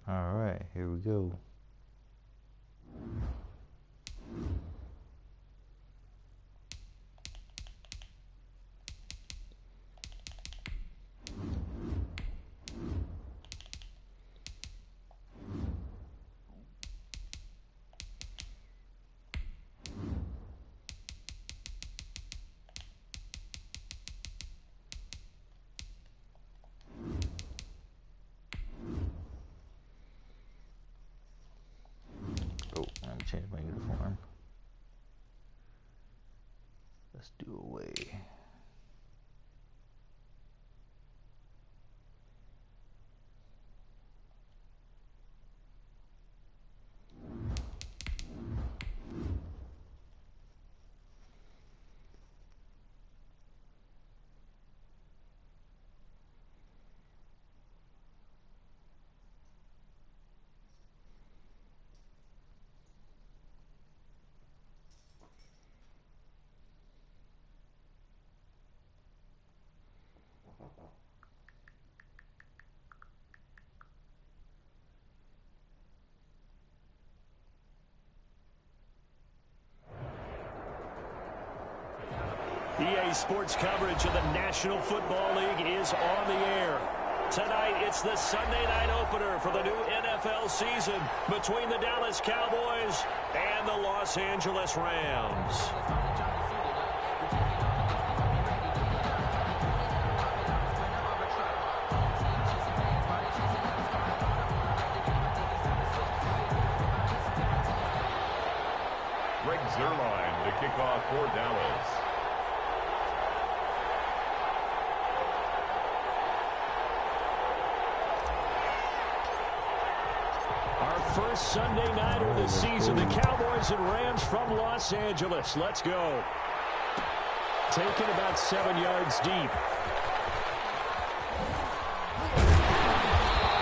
All right, here we go. Change my uniform. Let's do away. EA Sports coverage of the National Football League is on the air. Tonight, it's the Sunday night opener for the new NFL season between the Dallas Cowboys and the Los Angeles Rams. Greg Zuerlein to kick off for Dallas. First Sunday night of the season, the Cowboys and Rams from Los Angeles. Let's go. Taken about 7 yards deep.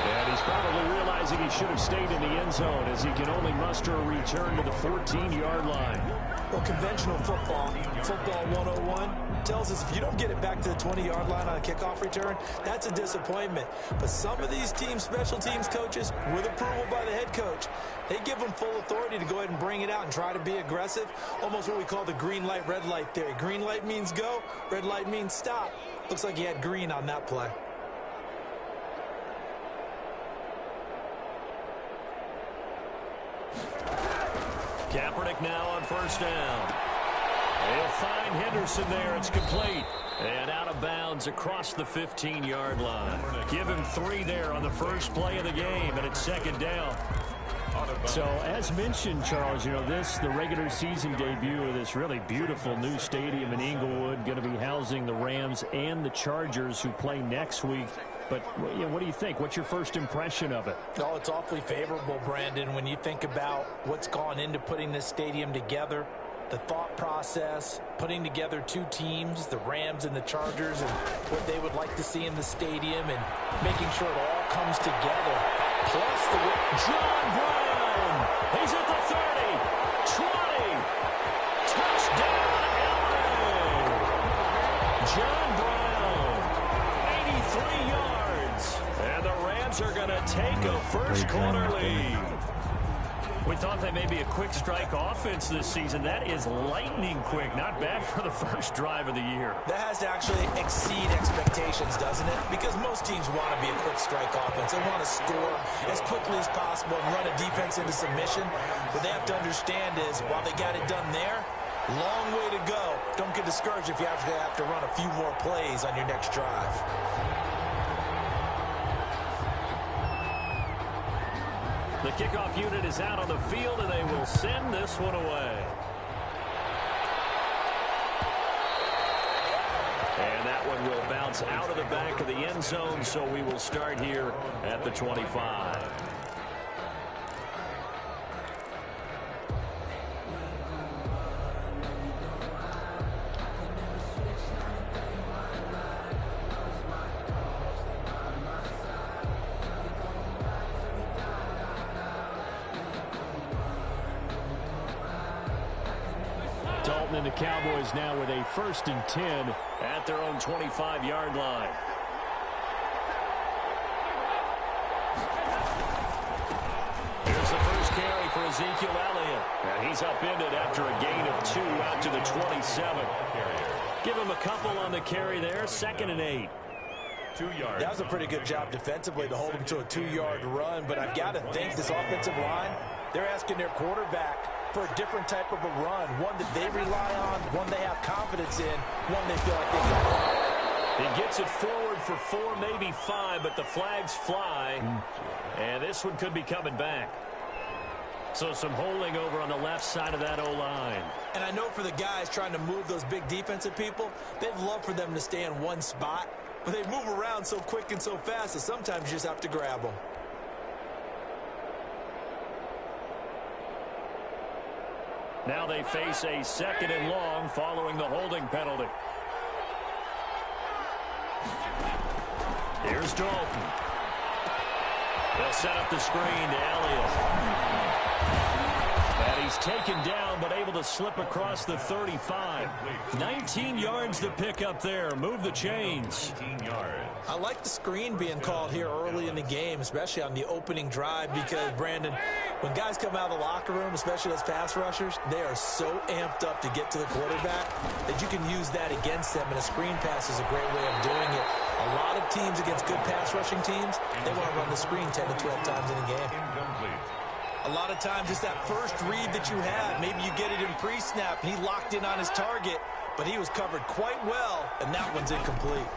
And he's probably realizing he should have stayed in the end zone as he can only muster a return to the 14-yard line. Well, conventional football 101, tells us if you don't get it back to the 20-yard line on a kickoff return, that's a disappointment. But some of these teams, special teams coaches, with approval by the head coach, they give them full authority to go ahead and bring it out and try to be aggressive, almost what we call the green light, red light theory. Green light means go, red light means stop. Looks like he had green on that play. Kaepernick now on first down. They'll find Henderson there. It's complete. And out of bounds across the 15-yard line. Give him 3 there on the first play of the game, and it's second down. So, as mentioned, Charles, you know, the regular season debut of this really beautiful new stadium in Inglewood, going to be housing the Rams and the Chargers who play next week. But, you know, what do you think? What's your first impression of it? Oh, it's awfully favorable, Brandon, when you think about what's gone into putting this stadium together, the thought process, putting together 2 teams, the Rams and the Chargers, and what they would like to see in the stadium, and making sure it all comes together. Plus, John Brown! He's at the 30, 20, touchdown, LA! John Brown, 83 yards, and the Rams are going to take a first-quarter lead. We thought they may be a quick strike offense this season. That is lightning quick. Not bad for the first drive of the year. That has to actually exceed expectations, doesn't it? Because most teams want to be a quick strike offense. They want to score as quickly as possible and run a defense into submission. What they have to understand is, while they got it done there, long way to go. Don't get discouraged if you have to run a few more plays on your next drive. The kickoff unit is out on the field, and they will send this one away. And that one will bounce out of the back of the end zone, so we will start here at the 25. And the Cowboys now with a 1st and 10 at their own 25-yard line. Ezekiel Elliott. And he's upended after a gain of 2 out to the 27. Give him a couple on the carry there. 2nd and 8. 2 yards. That was a pretty good job defensively to hold him to a 2-yard run, but I've got to think this offensive line, they're asking their quarterback for a different type of a run, one that they rely on, one they have confidence in, one they feel like they can. He gets it forward for 4, maybe 5, but the flags fly, and this one could be coming back. So some holding over on the left side of that O-line. And I know for the guys trying to move those big defensive people, they'd love for them to stay in one spot, but they move around so quick and so fast that sometimes you just have to grab them. Now they face a 2nd and long following the holding penalty. Here's Dalton. They'll set up the screen to Elliott. And he's taken down, but able to slip across the 35. 19 yards to pick up there. Move the chains. 19 yards. I like the screen being called here early in the game, especially on the opening drive, because, Brandon, when guys come out of the locker room, especially those pass rushers, they are so amped up to get to the quarterback that you can use that against them, and a screen pass is a great way of doing it. A lot of teams against good pass rushing teams, they want to run the screen 10 to 12 times in a game. Incomplete. A lot of times it's that first read that you have. Maybe you get it in pre-snap, and he locked in on his target, but he was covered quite well, and that one's incomplete.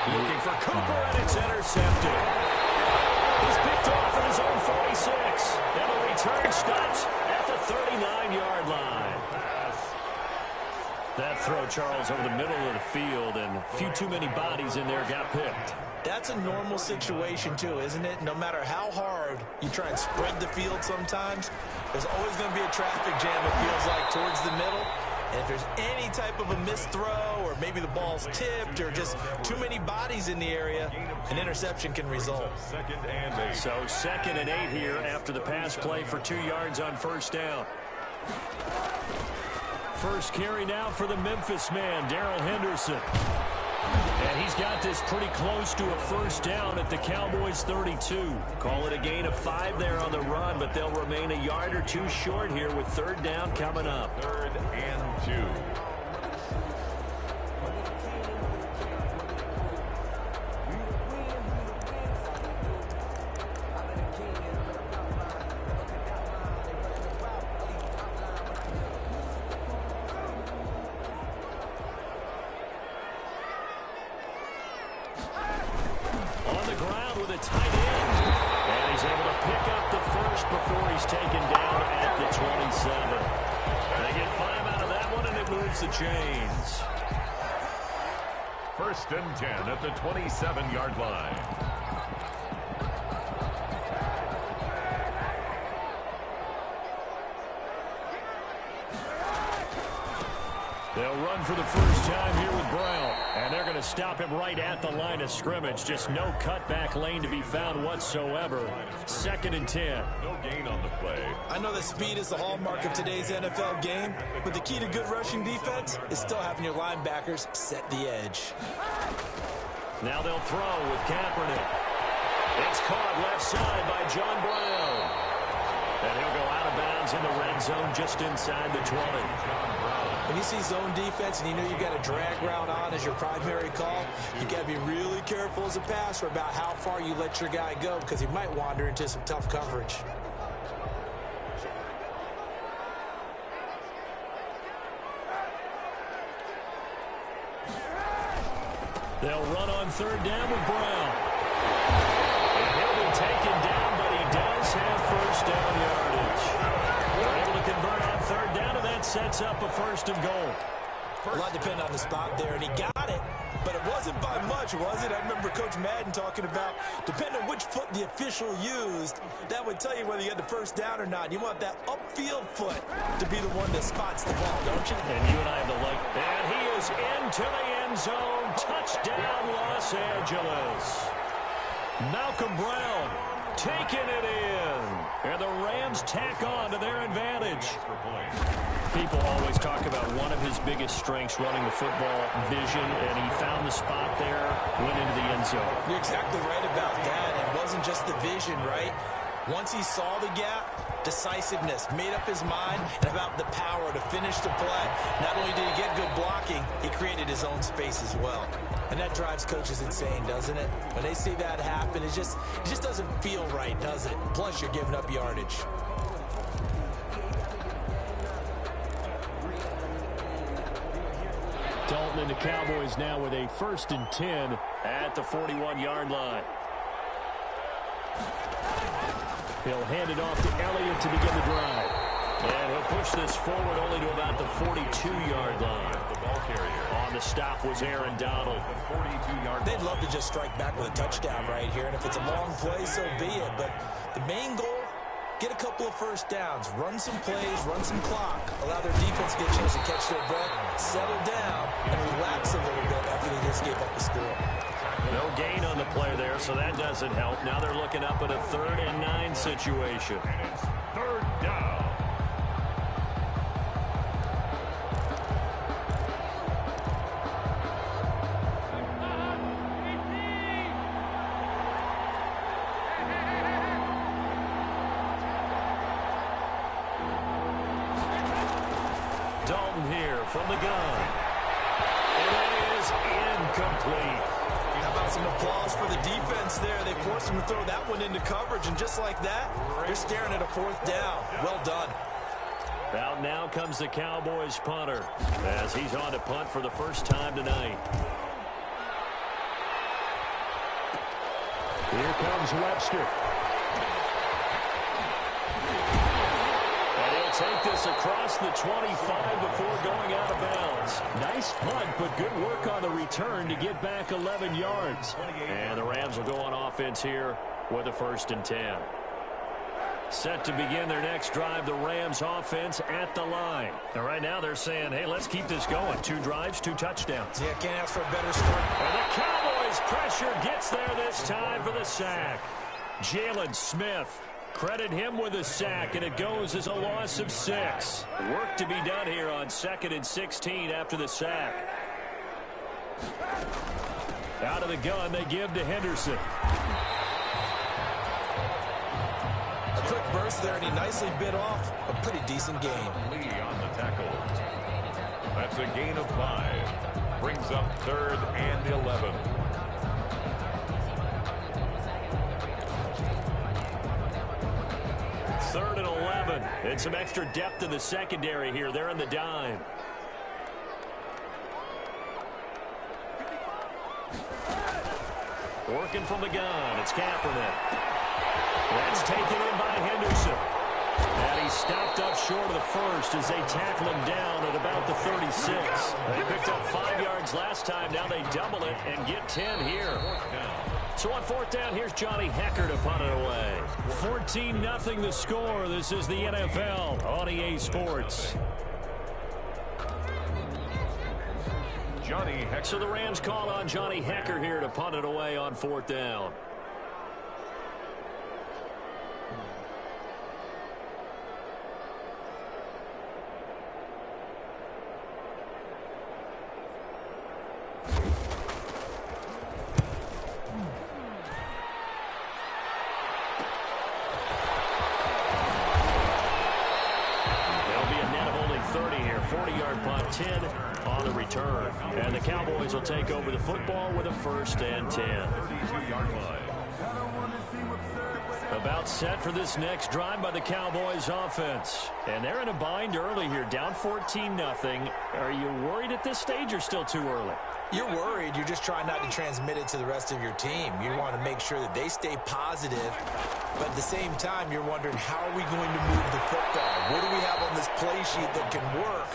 Looking for Cooper, and it's intercepted. He's picked off at his own 46, and the return stops at the 39-yard line. That throw, Charles, over the middle of the field, and a few too many bodies in there got picked. That's a normal situation, too, isn't it? No matter how hard you try and spread the field sometimes, there's always going to be a traffic jam, it feels like, towards the middle. And if there's any type of a missed throw, or maybe the ball's tipped, or just too many bodies in the area, an interception can result. 2nd and 8. So 2nd and 8 here after the pass play for 2 yards on first down. First carry now for the Memphis man, Darrell Henderson. And he's got this pretty close to a first down at the Cowboys' 32. Call it a gain of 5 there on the run, but they'll remain a yard or 2 short here with 3rd down coming up. 3rd and 2. The chains. 1st and 10 at the 27-yard line. They'll run for the first time here with Brown. And they're going to stop him right at the line of scrimmage. Just no cutback lane to be found whatsoever. 2nd and 10. No gain on the play. I know that speed is the hallmark of today's NFL game, but the key to good rushing defense is still having your linebackers set the edge. Now they'll throw with Kaepernick. It's caught left side by John Brown. And he'll go out of bounds in the red zone just inside the 20. When you see zone defense and you know you've got a drag route on as your primary call, you got to be really careful as a passer about how far you let your guy go, because he might wander into some tough coverage. They'll run on 3rd down with Brown. And he'll be taken down, but he does have first down yardage. They're able to convert on 3rd down, and that sets up a 1st and goal. A lot depend on the spot there, and he got it, but it wasn't by much, was it? I remember Coach Madden talking about, depending on which foot the official used, that would tell you whether you had the first down or not. You want that upfield foot to be the one that spots the ball, don't you? And you and I have the like. And he is into the end zone. Touchdown, Los Angeles. Malcolm Brown taking it in. And the Rams tack on to their advantage. People always talk about one of his biggest strengths running the football, vision, and he found the spot there, went into the end zone. You're exactly right about that. It wasn't just the vision, right? Once he saw the gap, decisiveness, made up his mind, and about the power to finish the play. Not only did he get good blocking, he created his own space as well. And that drives coaches insane, doesn't it? When they see that happen, it just doesn't feel right, does it? Plus, you're giving up yardage. Dalton and the Cowboys now with a 1st and 10 at the 41-yard line. He'll hand it off to Elliott to begin the drive. And he'll push this forward only to about the 42-yard line. The ball carrier. On the stop was Aaron Donald. The 42-yard. They'd love to just strike back with a touchdown right here, and if it's a long play, so be it. But the main goal, get a couple of first downs, run some plays, run some clock, allow their defense to get a chance to catch their breath, settle down, and relax a little bit after they just gave up the score. No gain on the play there, so that doesn't help. Now they're looking up at a 3rd and 9 situation. And it's 3rd down. Dalton here from the gun. And that is incomplete. How about some applause for the defense there? They forced him to throw that one into coverage, and just like that, they're staring at a 4th down. Well done. Out now comes the Cowboys punter as he's on to punt for the first time tonight. Here comes Webster. And he'll take this across the 25 before going out of bounds. Nice punt, but good work on the return to get back 11 yards. And the Rams will go on offense here with a 1st and 10. Set to begin their next drive, the Rams offense at the line. And right now they're saying, hey, let's keep this going. 2 drives, 2 touchdowns. Yeah, can't ask for a better start. And the Cowboys pressure gets there this time for the sack. Jalen Smith, credit him with a sack, and it goes as a loss of 6. Work to be done here on 2nd and 16 after the sack. Out of the gun, they give to Henderson. Quick burst there, and he nicely bit off a pretty decent gain. Lee on the tackle. That's a gain of 5. Brings up 3rd and 11. Third and 11. And some extra depth in the secondary here. They're in the dime. Working from the gun. It's Kaepernick. That's taken in by Henderson. And he stopped up short of the first as they tackle him down at about the 36. They picked up 5 yards last time. Now they double it and get 10 here. So on 4th down, here's Johnny Hecker to punt it away. 14-0 the score. This is the NFL on EA Sports. Johnny Hecker. So the Rams call on Johnny Hecker here to punt it away on 4th down. And the Cowboys will take over the football with a 1st and 10. 32-yard line. About set for this next drive by the Cowboys offense. And they're in a bind early here, down 14-0. Are you worried at this stage or still too early? You're worried. You're just trying not to transmit it to the rest of your team. You want to make sure that they stay positive. But at the same time, you're wondering, how are we going to move the football? What do we have on this play sheet that can work?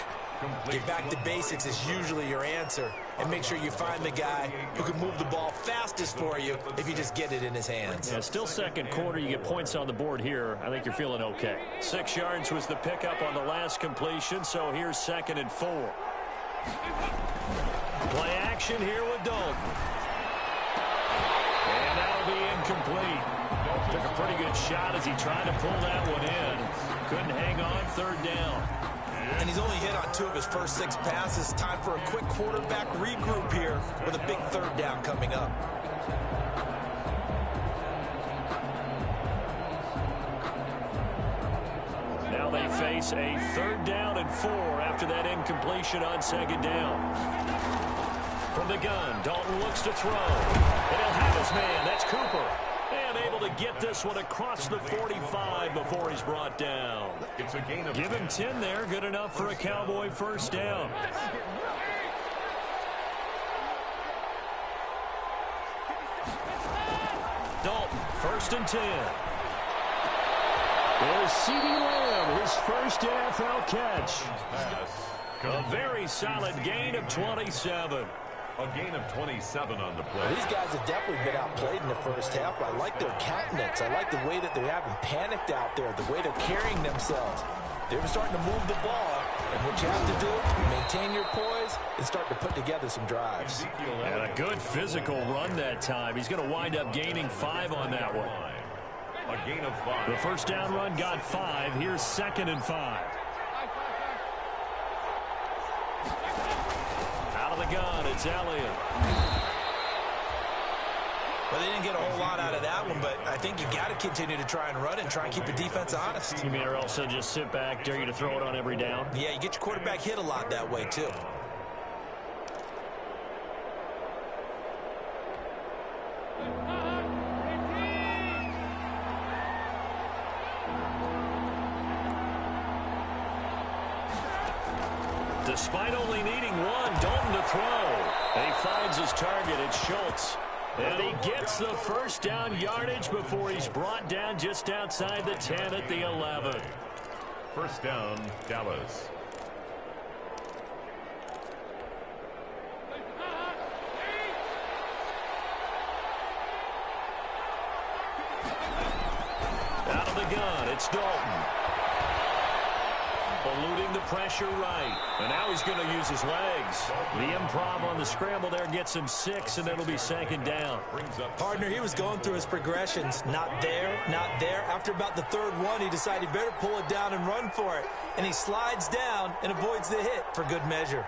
Get back to basics is usually your answer. And make sure you find the guy who can move the ball fastest for you if you just get it in his hands. Yeah, still second quarter. You get points on the board here. I think you're feeling okay. 6 yards was the pickup on the last completion, so here's 2nd and 4. Play action here with Dalton. And that'll be incomplete. Took a pretty good shot as he tried to pull that one in. Couldn't hang on. 3rd down. And he's only hit on 2 of his first 6 passes. Time for a quick quarterback regroup here with a big 3rd down coming up. face a 3rd down and 4 after that incompletion on 2nd down. From the gun, Dalton looks to throw. And he'll have his man. That's Cooper. And able to get this one across the 45 before he's brought down. It's a gain of Give him 10 there. Good enough for a Cowboy 1st down. Dalton, 1st and 10. There's C.D. Lamb, his first NFL catch. A very solid gain of 27. A gain of 27 on the play. These guys have definitely been outplayed in the first half. I like their countenance. I like the way that they haven't panicked out there, the way they're carrying themselves. They're starting to move the ball. And what you have to do, maintain your poise and start to put together some drives. And a good physical run that time. He's going to wind up gaining 5 on that one. A gain of 5. The 1st down run got 5. Here's 2nd and 5. Out of the gun, it's Elliott. Well, they didn't get a whole lot out of that one, but I think you got to continue to try and run and try and keep the defense honest. You mean or also just sit back, dare you to throw it on every down? Yeah, you get your quarterback hit a lot that way, too. Despite only needing 1, Dalton to throw. And he finds his target. It's Schultz. And he gets the 1st down yardage before he's brought down just outside the 10 at the 11. 1st down, Dallas. Out of the gun, it's Dalton. Eluding the pressure right. And now he's going to use his legs. The improv on the scramble there gets him 6, and it'll be 2nd down. Partner, he was going through his progressions. Not there, not there. After about the 3rd one, he decided he better pull it down and run for it. And he slides down and avoids the hit for good measure.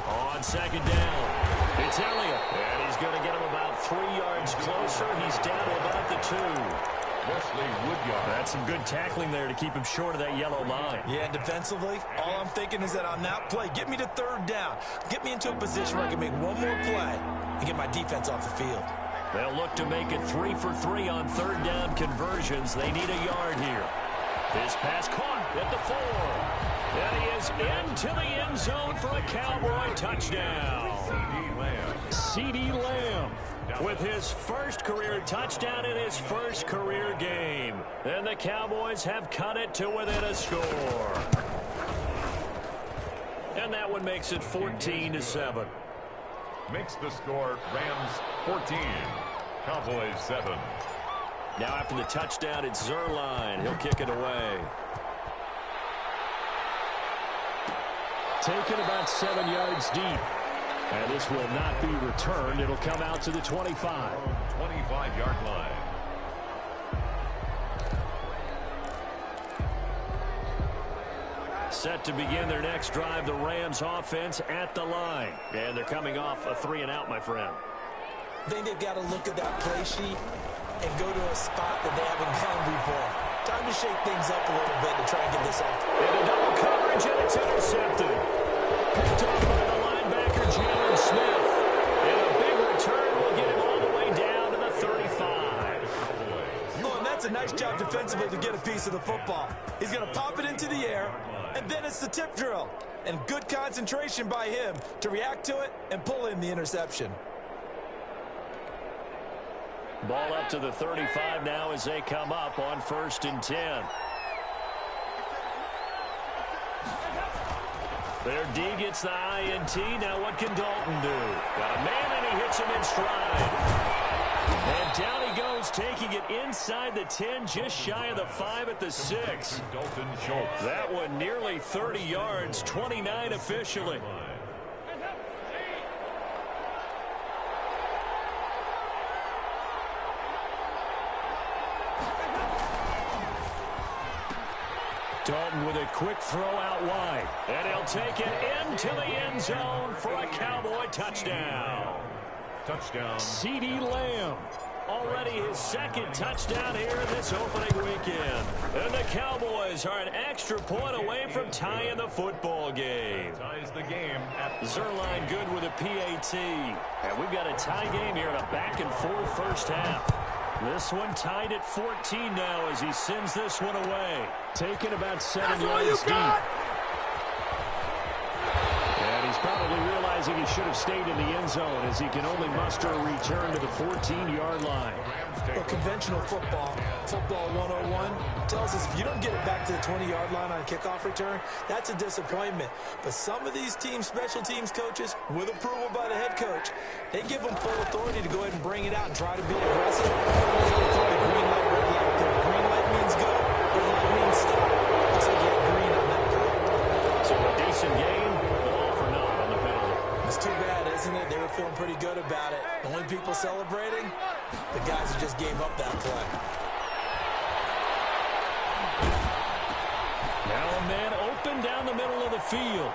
On 2nd down, it's Elliott. And he's going to get him about 3 yards closer. He's down to about the 2. Wesley Woodyard. That's some good tackling there to keep him short of that yellow line. Yeah, and defensively, all I'm thinking is that on that play, get me to 3rd down. Get me into a position where I can make one more play and get my defense off the field. They'll look to make it 3 for 3 on 3rd down conversions. They need a yard here. His pass caught at the 4. And he is into the end zone for a Cowboy touchdown. C.D. Lamb with his 1st career touchdown in his 1st career game. And the Cowboys have cut it to within a score. And that one makes it 14-7. Makes the score Rams 14, Cowboys 7. Now after the touchdown, it's Zerline. He'll kick it away. Taken about 7 yards deep. And this will not be returned. It'll come out to the 25. 25-yard line. Set to begin their next drive, the Rams offense at the line. And they're coming off a 3-and-out, my friend. I think they've got to look at that play sheet and go to a spot that they haven't gone before. Time to shake things up a little bit to try and get this off. Into double coverage, and it's intercepted. Picked off by the linebacker, Jalen Smith. And a big return will get him all the way down to the 35. Oh, and that's a nice job defensively to get a piece of the football. He's going to pop it into the air, and then it's the tip drill. And good concentration by him to react to it and pull in the interception. Ball up to the 35 now as they come up on 1st and 10. Their D gets the INT. Now what can Dalton do? Got a man, and he hits him in stride. And down he goes, taking it inside the 10, just shy of the 5 at the 6. Dalton Schultz. That one nearly 30 yards, 29 officially. Dalton with a quick throw out wide. And he'll take it into the end zone for a Cowboy touchdown. Touchdown. C.D. Lamb. already his second touchdown here in this opening weekend. And the Cowboys are an extra point away from tying the football game. Ties the game at Zerline good with a PAT. And we've got a tie game here in a back-and-forth first half. This one tied at 14 now as he sends this one away. Taking about 7 yards deep. And he's probably realizing he should have stayed in the end zone as he can only muster a return to the 14-yard line. Well, conventional football 101, tells us if you don't get it back to the 20-yard line on a kickoff return, that's a disappointment. But some of these special teams coaches, with approval by the head coach, they give them full authority to go ahead and bring it out and try to be aggressive. They call it green light, red light. The green light means go, red light means stop. Looks like you had green on that play. So a decent game, all for naught on the penalty. It's too bad, isn't it? They were feeling pretty good about it. The only people celebrating, the guys who just gave up that play. Now a man open down the middle of the field.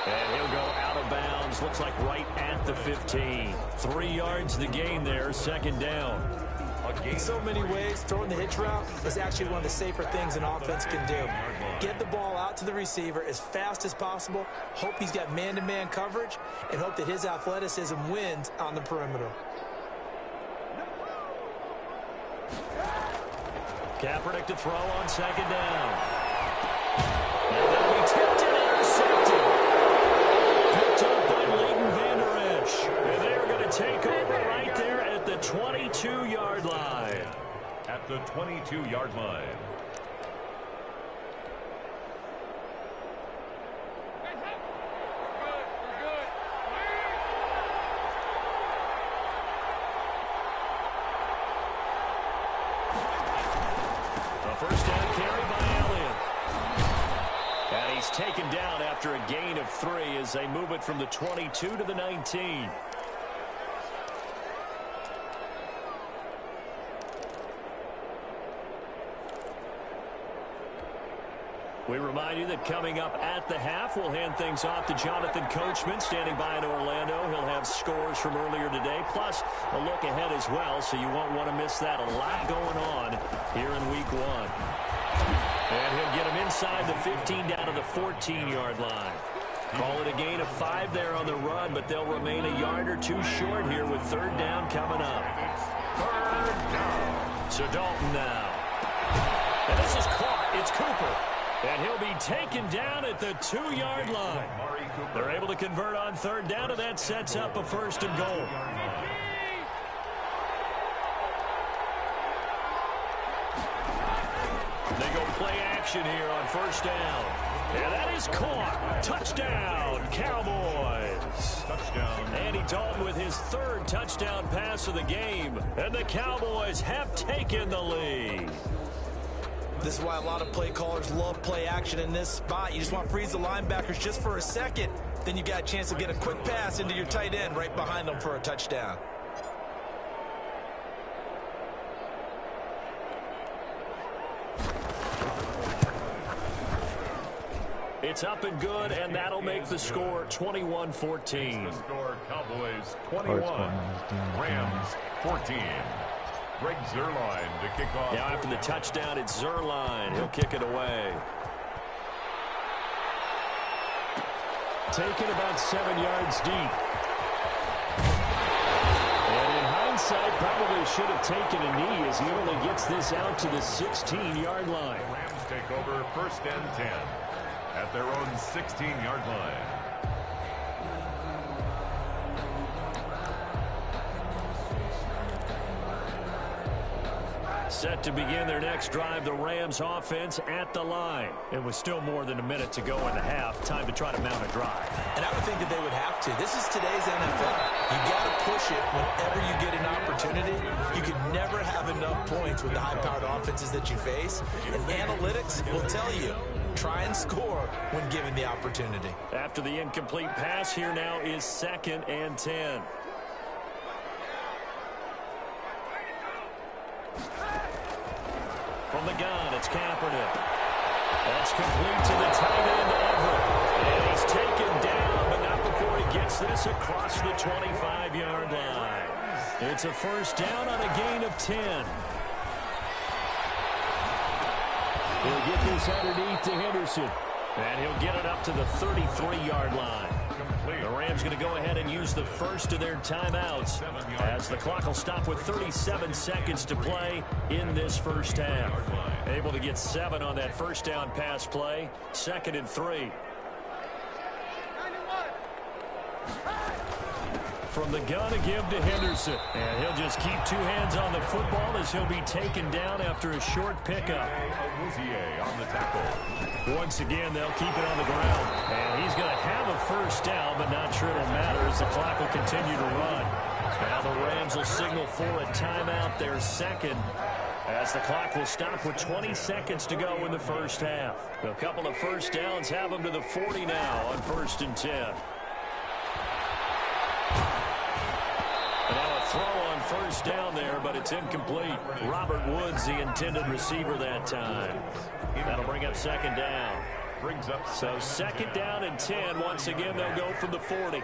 And he'll go out of bounds. Looks like right at the 15. 3 yards the gain there, second down. In so many ways, throwing the hitch route is actually one of the safer things an offense can do. Get the ball out to the receiver as fast as possible, hope he's got man-to-man coverage, and hope that his athleticism wins on the perimeter. Kaepernick to throw on second down. And that'll be tipped and intercepted. Picked up by Leighton Vander Esch. And they're going to take over right there at the 22-yard line. At the 22-yard line. First down carry by Elliott. And he's taken down after a gain of 3 as they move it from the 22 to the 19. We remind you that coming up at the half, we'll hand things off to Jonathan Coachman, standing by in Orlando. He'll have scores from earlier today, plus a look ahead as well, so you won't want to miss that. A lot going on here in Week 1. And he'll get him inside the 15 down to the 14-yard line. Call it a gain of 5 there on the run, but they'll remain a yard or 2 short here with third down coming up. Third down. So Dalton now. And this is caught. It's Cooper. And he'll be taken down at the 2-yard line. They're able to convert on third down, and that sets up a first and goal. They go play action here on first down. And that is caught. Touchdown, Cowboys. Touchdown. Andy Dalton with his 3rd touchdown pass of the game. And the Cowboys have taken the lead. This is why a lot of play callers love play action in this spot. You just want to freeze the linebackers just for a second. Then you got a chance to get a quick pass into your tight end right behind them for a touchdown. It's up and good, and that'll make the score 21-14. The score, Cowboys 21, Rams 14. Greg Zerline to kick off. Now after the touchdown, it's Zerline. He'll kick it away. Taken about 7 yards deep. And in hindsight, probably should have taken a knee as he only gets this out to the 16-yard line. The Rams take over first and 10 at their own 16-yard line. Set to begin their next drive, the Rams offense at the line. And with still more than a minute to go in the half, time to try to mount a drive. And I would think that they would have to. This is today's NFL. You got to push it whenever you get an opportunity. You can never have enough points with the high-powered offenses that you face. And analytics will tell you, try and score when given the opportunity. After the incomplete pass, here now is 2nd and 10. From the gun, it's Kaepernick. That's complete to the tight end, Everett. And he's taken down, but not before he gets this across the 25-yard line. It's a first down on a gain of 10. He'll get this underneath to Henderson. And he'll get it up to the 33-yard line. The Rams going to go ahead and use the first of their timeouts as the clock will stop with 37 seconds to play in this first half. Able to get 7 on that first down pass play. 2nd and 3. From the gun to give to Henderson. And he'll just keep 2 hands on the football as he'll be taken down after a short pickup. On the tackle. Once again, they'll keep it on the ground. And he's going to have a first down, but not sure it'll matter as the clock will continue to run. Now the Rams will signal for a timeout, their second, as the clock will stop with 20 seconds to go in the first half. A couple of first downs have them to the 40 now on 1st and 10. Now a throw on first down there, but it's incomplete. Robert Woods, the intended receiver that time. That'll bring up 2nd down. So 2nd down and 10. Once again, they'll go from the 40.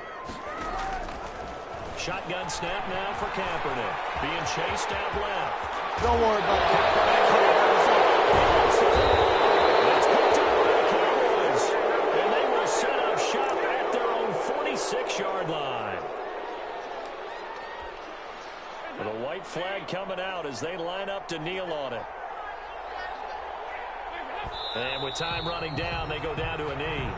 Shotgun snap now for Kaepernick. Being chased out left. Don't worry about that. It's picked up by the Cowboys. And they will set up shop at their own 46-yard line. With a white flag coming out as they line up to kneel on it. And with time running down, they go down to a knee.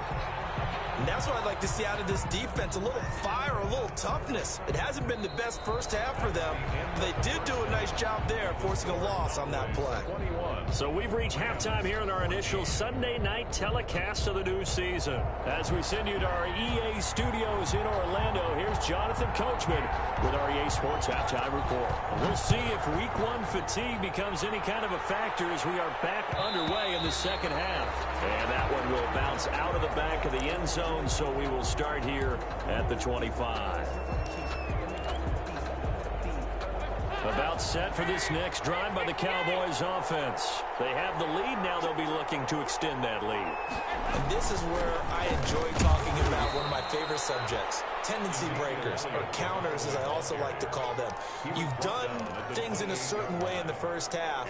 And that's what I'd like to see out of this defense, a little fire, a little toughness. It hasn't been the best first half for them. They did do a nice job there, forcing a loss on that play. So we've reached halftime here in our initial Sunday night telecast of the new season. As we send you to our EA studios in Orlando, here's Jonathan Coachman with our EA Sports Halftime Report. We'll see if Week 1 fatigue becomes any kind of a factor as we are back underway in the second half. And that one will bounce out of the back of the end zone, so we will start here at the 25. About set for this next drive by the Cowboys offense. They have the lead. Now they'll be looking to extend that lead. And this is where I enjoy talking about one of my favorite subjects, tendency breakers, or counters as I also like to call them. You've done things in a certain way in the first half,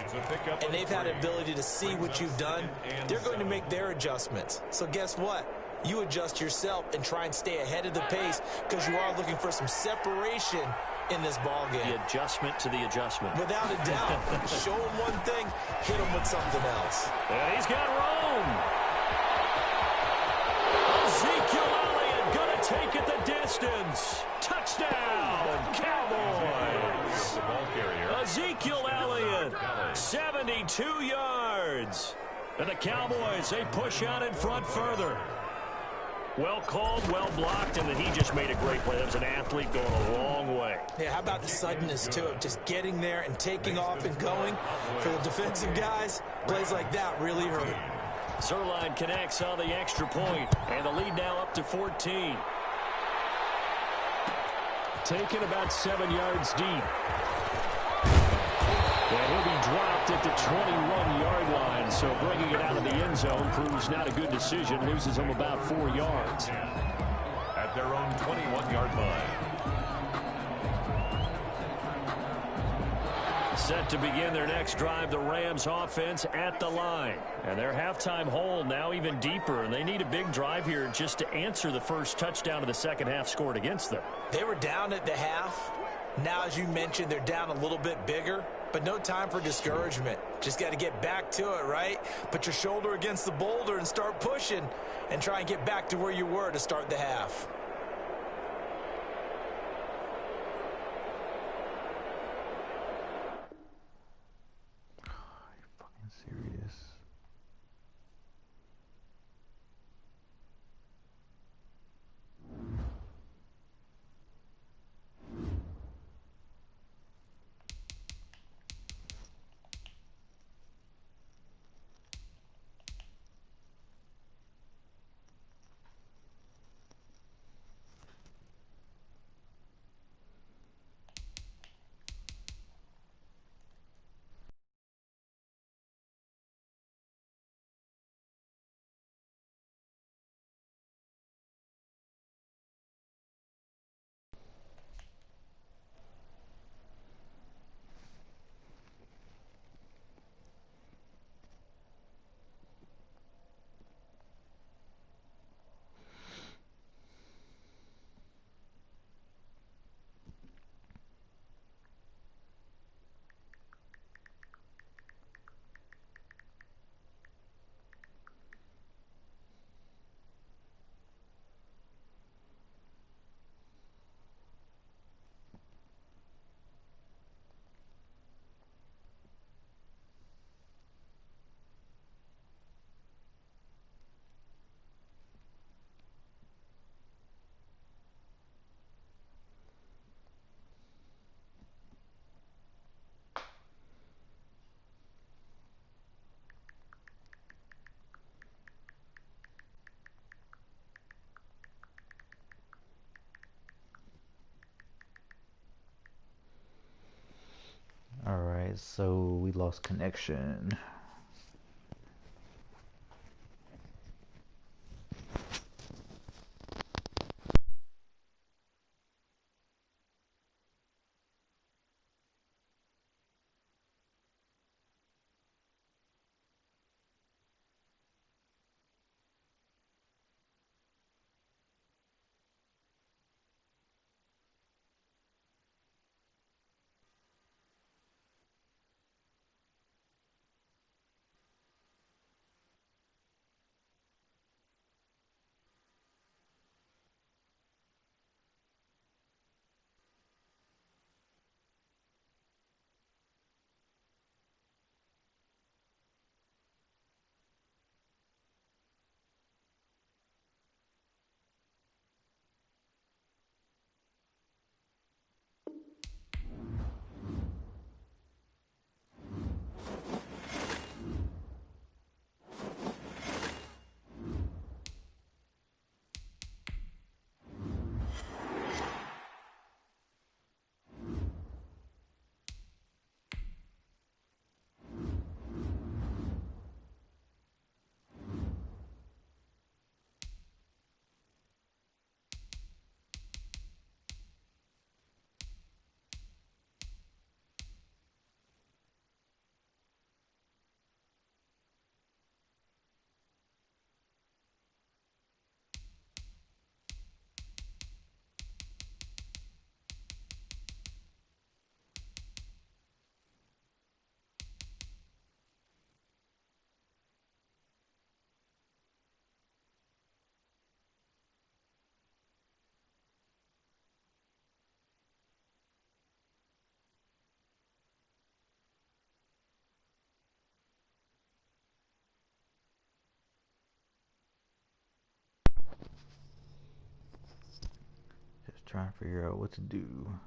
and they've had an ability to see what you've done. They're going to make their adjustments. So guess what? You adjust yourself and try and stay ahead of the pace because you are looking for some separation in this ball game. The adjustment to the adjustment. Without a doubt. Show him one thing, hit him with something else. And he's got room. Ezekiel Elliott going to take it the distance. Touchdown, Cowboys. Ezekiel Elliott, 72 yards. And the Cowboys, they push out in front further. Well called, well blocked, and then he just made a great play. That was an athlete going a long way. Yeah, how about the suddenness to it? Just getting there and taking off and going. For the defensive guys, plays like that really hurt. Zerline connects on the extra point, and the lead now up to 14. Taken about 7 yards deep. And he'll be dropped at the 21-yard line, so bringing it out of the end zone proves not a good decision. Loses him about 4 yards. At their own 21-yard line. Set to begin their next drive, the Rams offense at the line. And their halftime hole now even deeper, and they need a big drive here just to answer the first touchdown of the second half scored against them. They were down at the half. Now, as you mentioned, they're down a little bit bigger. But no time for discouragement. Just got to get back to it, right? Put your shoulder against the boulder and start pushing and try and get back to where you were to start the half. Are you fucking serious? So we lost connection. Just trying to figure out what to do.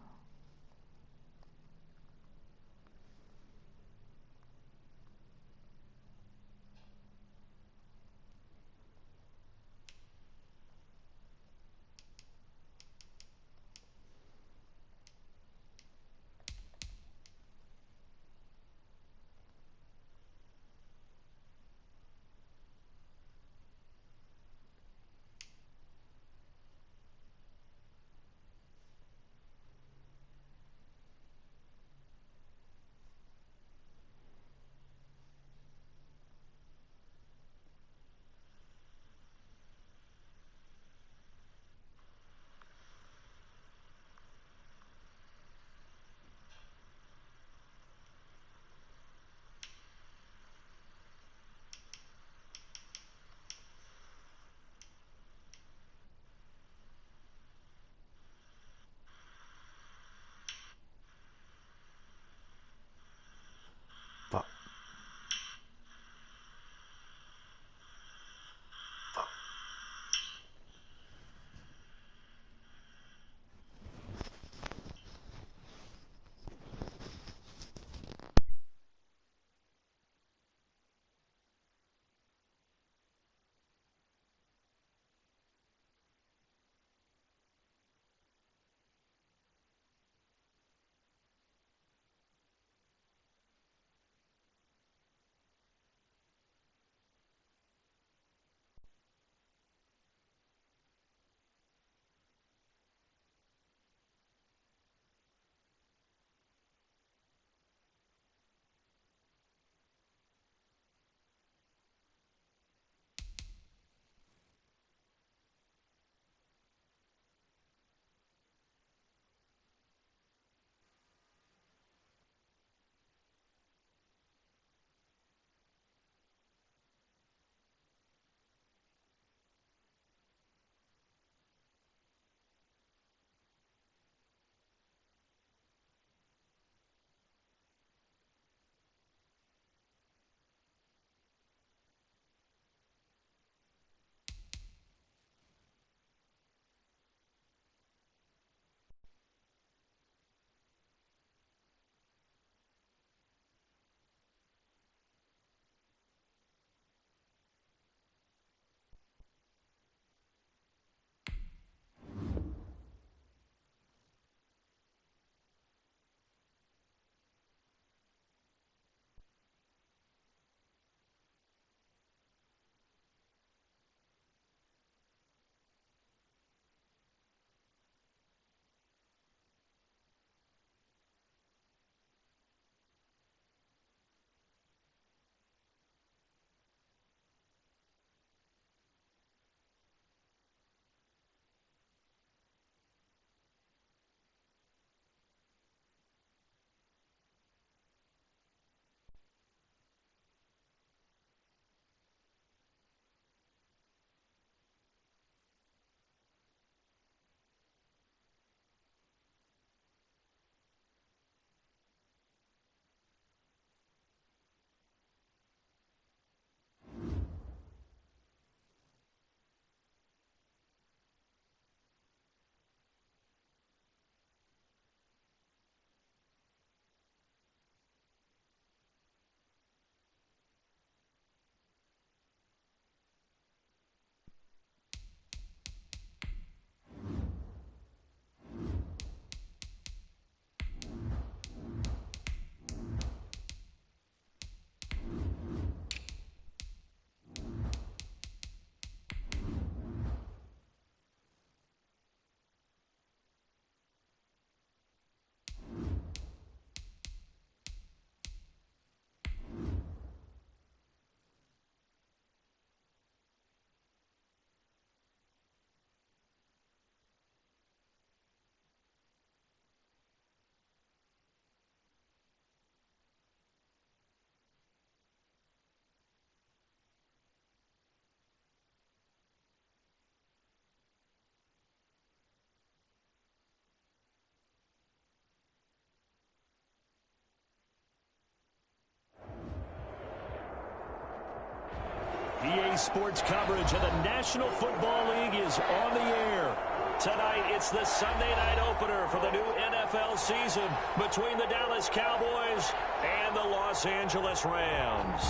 EA Sports coverage of the National Football League is on the air. Tonight, it's the Sunday night opener for the new NFL season between the Dallas Cowboys and the Los Angeles Rams.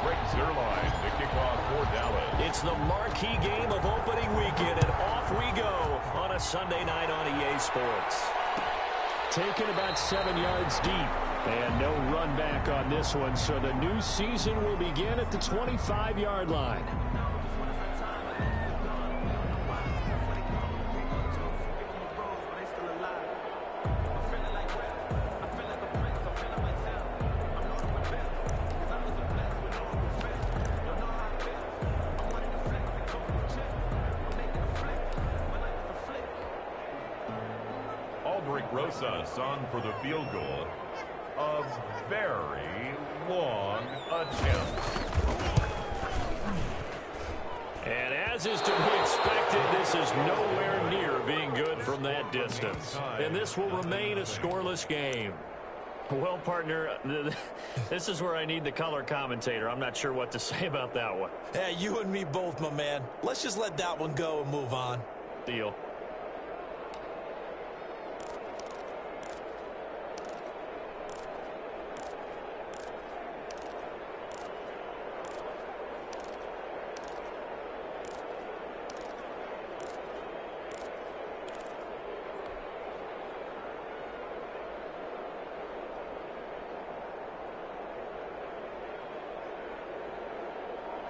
Greg Zerline to kick off for Dallas. It's the marquee game of opening weekend, and off we go on a Sunday night on EA Sports. Taken about 7 yards deep, and no run back on this one, so the new season will begin at the 25-yard line. Rosas on for the field goal. A very long attempt. And as is to be expected, this is nowhere near being good from that distance. And this will remain a scoreless game. Well, partner, this is where I need the color commentator. I'm not sure what to say about that one. Hey, you and me both, my man. Let's just let that one go and move on. Deal.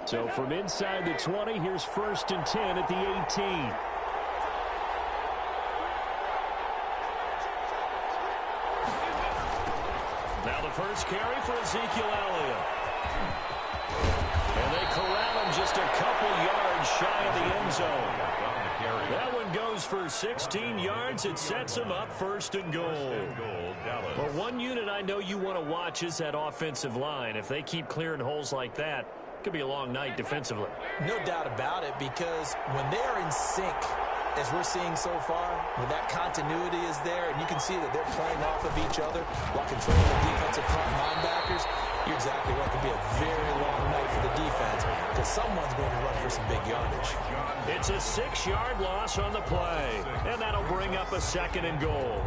So from inside the 20, here's 1st and 10 at the 18. Now the first carry for Ezekiel Elliott. And they corral him just a couple yards shy of the end zone. That one goes for 16 yards. It sets him up 1st and goal. But one unit I know you want to watch is that offensive line. If they keep clearing holes like that, could be a long night defensively. No doubt about it, because when they're in sync, as we're seeing so far, when that continuity is there, and you can see that they're playing off of each other while controlling the defensive front linebackers, you're exactly right. It could be a very long night for the defense, because someone's going to run for some big yardage. It's a 6-yard loss on the play, and that'll bring up a 2nd and goal.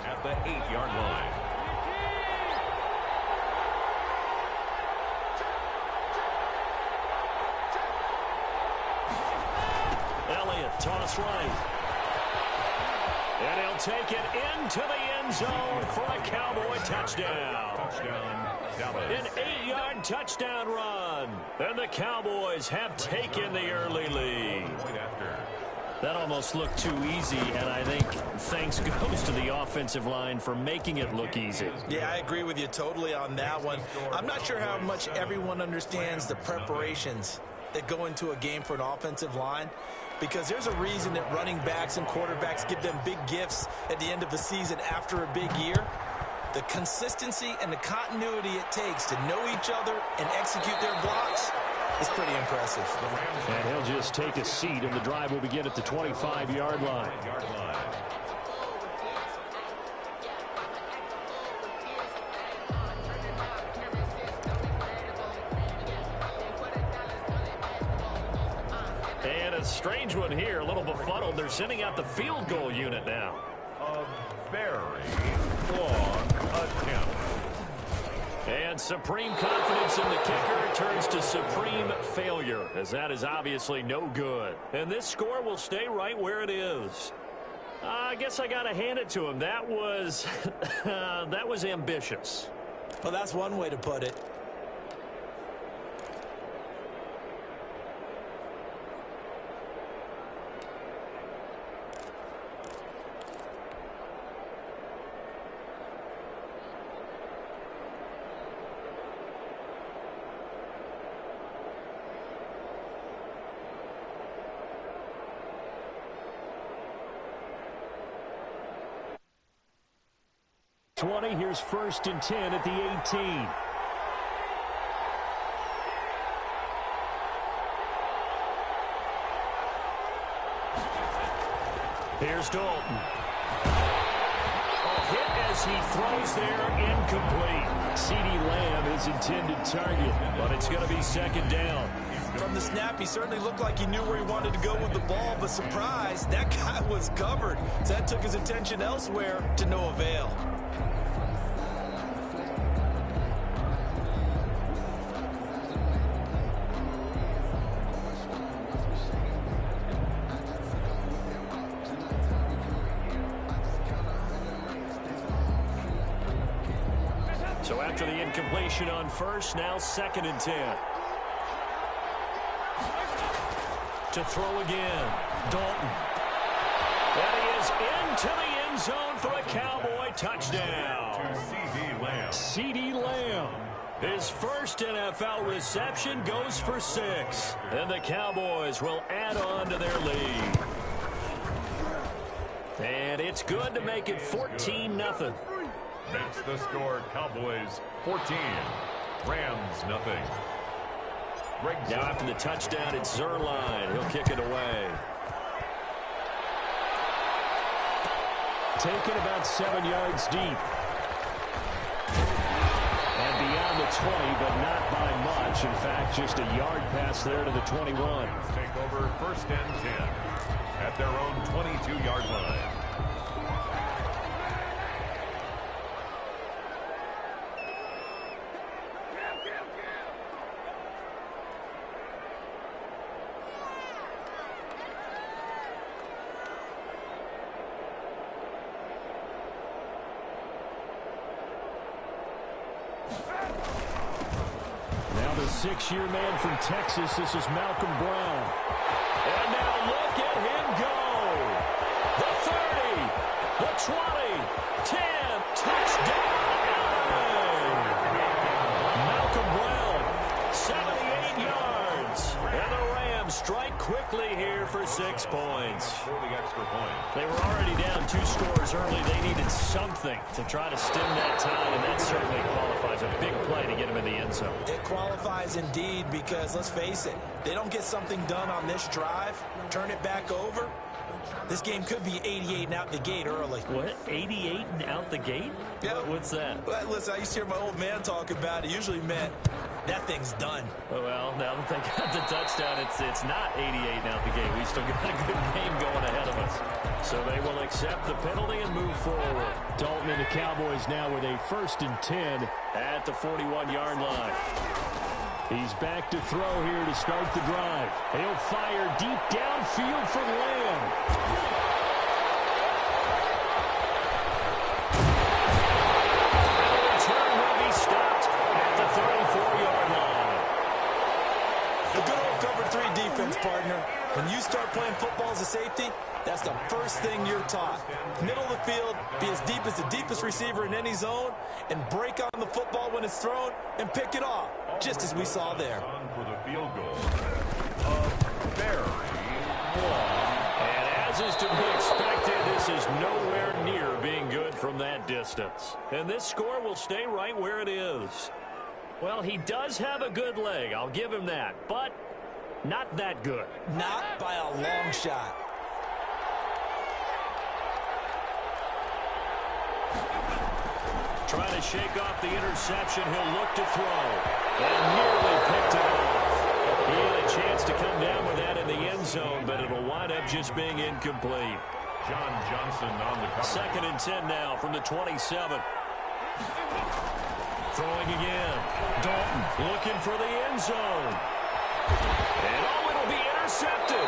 At the 8-yard line. Toss right. And he'll take it into the end zone for a Cowboy touchdown. An 8-yard touchdown run. And the Cowboys have taken the early lead. That almost looked too easy, and I think thanks goes to the offensive line for making it look easy. Yeah, I agree with you totally on that one. I'm not sure how much everyone understands the preparations that go into a game for an offensive line, because there's a reason that running backs and quarterbacks give them big gifts at the end of the season after a big year. The consistency and the continuity it takes to know each other and execute their blocks is pretty impressive. And he'll just take a seat, and the drive will begin at the 25-yard line. And a strange one here, a little befuddled. They're sending out the field goal unit now. A very long attempt. And supreme confidence in the kicker turns to supreme failure, as that is obviously no good. And this score will stay right where it is. I guess I got to hand it to him. That was, that was ambitious. Well, that's one way to put it. Here's 1st and 10 at the 18. Here's Dalton. Oh, hit as he throws there, incomplete. CeeDee Lamb his intended target, but it's going to be second down. From the snap, he certainly looked like he knew where he wanted to go with the ball, but surprise, that guy was covered. So that took his attention elsewhere to no avail. So after the incompletion on first, now second and 10. To throw again, Dalton. And he is into the end zone for a Cowboy touchdown. CeeDee Lamb. CeeDee Lamb. His first NFL reception goes for 6. And the Cowboys will add on to their lead. And it's good to make it 14-0. Makes the score Cowboys 14. Rams nothing. Now after the touchdown, it's Zerline. He'll kick it away. Taken about 7 yards deep. And beyond the 20, but not by much. In fact, just a yard pass there to the 21. Take over first and 10 at their own 22-yard line. Now the 6-year man from Texas, this is Malcolm Brown. And now look at him go. The 30, the 20, 10, touchdown. Malcolm Brown, 78 yards. And the Rams strike quickly here for 6 points. For the extra point. They were already down 2 scores early. They needed something to try to stem that tide, and that certainly qualifies. A big play to get him in the end zone. It qualifies indeed because, let's face it, they don't get something done on this drive, turn it back over, this game could be 88 and out the gate early. What? 88 and out the gate? Yeah. What's that? Well, listen, I used to hear my old man talk about it. Usually meant that thing's done. Well, now that they got the touchdown, it's not 88 and out the gate. We still got a good game going ahead of us. So they will accept the penalty and move forward. Dalton and the Cowboys now with a 1st and 10 at the 41-yard line. He's back to throw here to start the drive. He'll fire deep downfield for Lamb. And the return will be stopped at the 34-yard line. A good old cover 3 defense, partner. When you start playing football as a safety, that's the first thing you're taught. Middle of the field, be as deep as the deepest receiver in any zone, and break on the football when it's thrown and pick it off, just as we saw there. On for the field goal. Very long. And as is to be expected, this is nowhere near being good from that distance. And this score will stay right where it is. Well, he does have a good leg, I'll give him that, but not that good. Not by a long shot. Trying to shake off the interception, he'll look to throw. And nearly picked it off. He had a chance to come down with that in the end zone, but it'll wind up just being incomplete. John Johnson on the cover. 2nd and 10 now from the 27. Throwing again. Dalton looking for the end zone. And it'll be intercepted.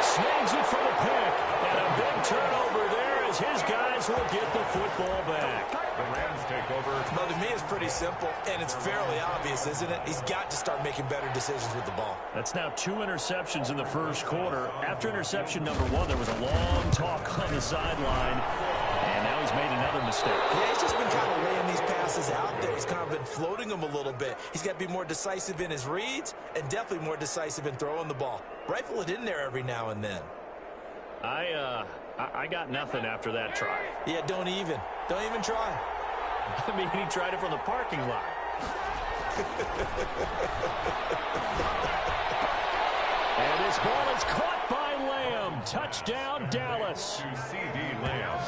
Snags it for the pick. And a big turnover there as his guys will get the football back. The Rams take over. Well, to me, it's pretty simple, and it's fairly obvious, isn't it? He's got to start making better decisions with the ball. That's now 2 interceptions in the first quarter. After interception number 1, there was a long talk on the sideline, and now he's made another mistake. Yeah, he's just been kind of laying these passes out there. He's kind of been floating them a little bit. He's got to be more decisive in his reads and definitely more decisive in throwing the ball. Rifle it in there every now and then. I got nothing after that try. Yeah, don't even try. I mean, he tried it from the parking lot. And this ball is caught by Lamb. Touchdown, Dallas. To C.D. Lamb.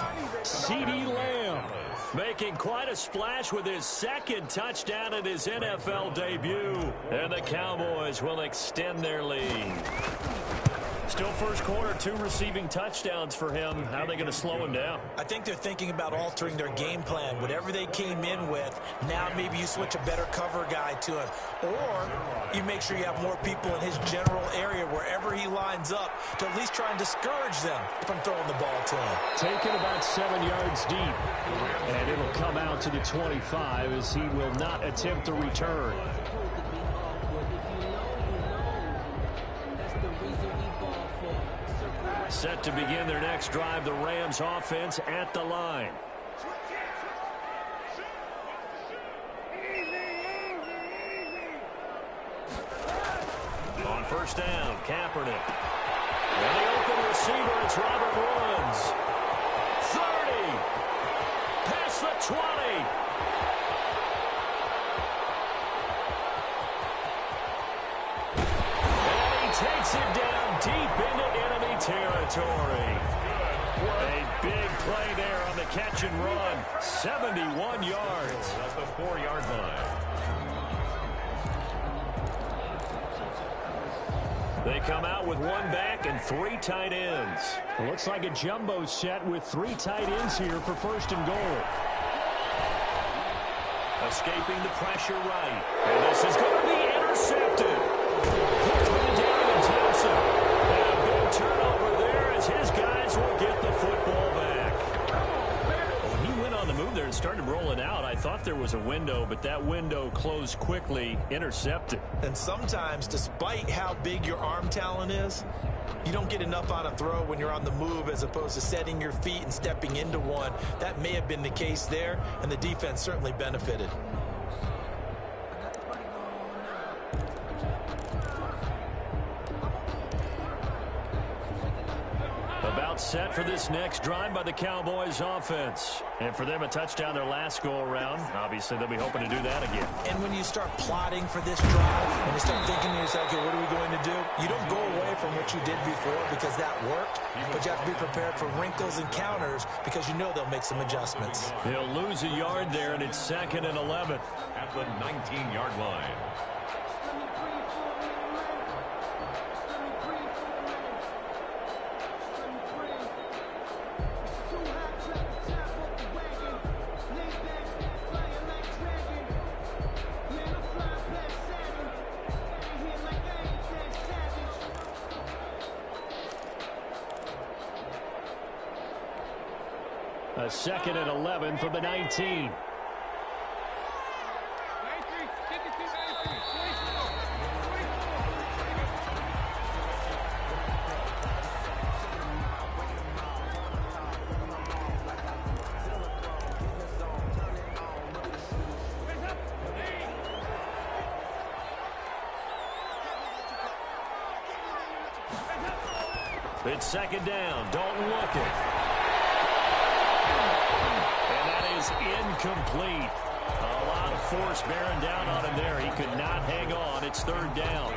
C.D. Lamb making quite a splash with his second touchdown in his NFL debut. And the Cowboys will extend their lead. Still first quarter, 2 receiving touchdowns for him. How are they going to slow him down? I think they're thinking about altering their game plan. Whatever they came in with, now maybe you switch a better cover guy to him. Or you make sure you have more people in his general area wherever he lines up to at least try and discourage them from throwing the ball to him. Taken about 7 yards deep. And it'll come out to the 25 as he will not attempt the return. Set to begin their next drive, the Rams offense at the line. On first down, Kaepernick. And the open receiver, it's Robert Woods. 30. Past the 20. And he takes it down deep into enemy territory. A big play there on the catch and run. 71 yards. At the 4-yard line. They come out with 1 back and 3 tight ends. It looks like a jumbo set with 3 tight ends here for first and goal. Escaping the pressure right. And this is going to be intercepted. And a big turnover there as his guys will get the football back. When he went on the move there and started rolling out, I thought there was a window, but that window closed quickly, intercepted. And sometimes, despite how big your arm talent is, you don't get enough on a throw when you're on the move as opposed to setting your feet and stepping into one. That may have been the case there, and the defense certainly benefited. About set for this next drive by the Cowboys offense. And for them, a touchdown their last go-around. Obviously, they'll be hoping to do that again. And when you start plotting for this drive, when you start thinking to yourself, okay, what are we going to do? You don't go away from what you did before because that worked, but you have to be prepared for wrinkles and counters because you know they'll make some adjustments. He'll lose a yard there, and it's 2nd and 11. At the 19-yard line. A 2nd and 11 from the 19. It's 2nd down. Dalton look it. Incomplete. A lot of force bearing down on him there. He could not hang on. It's 3rd down.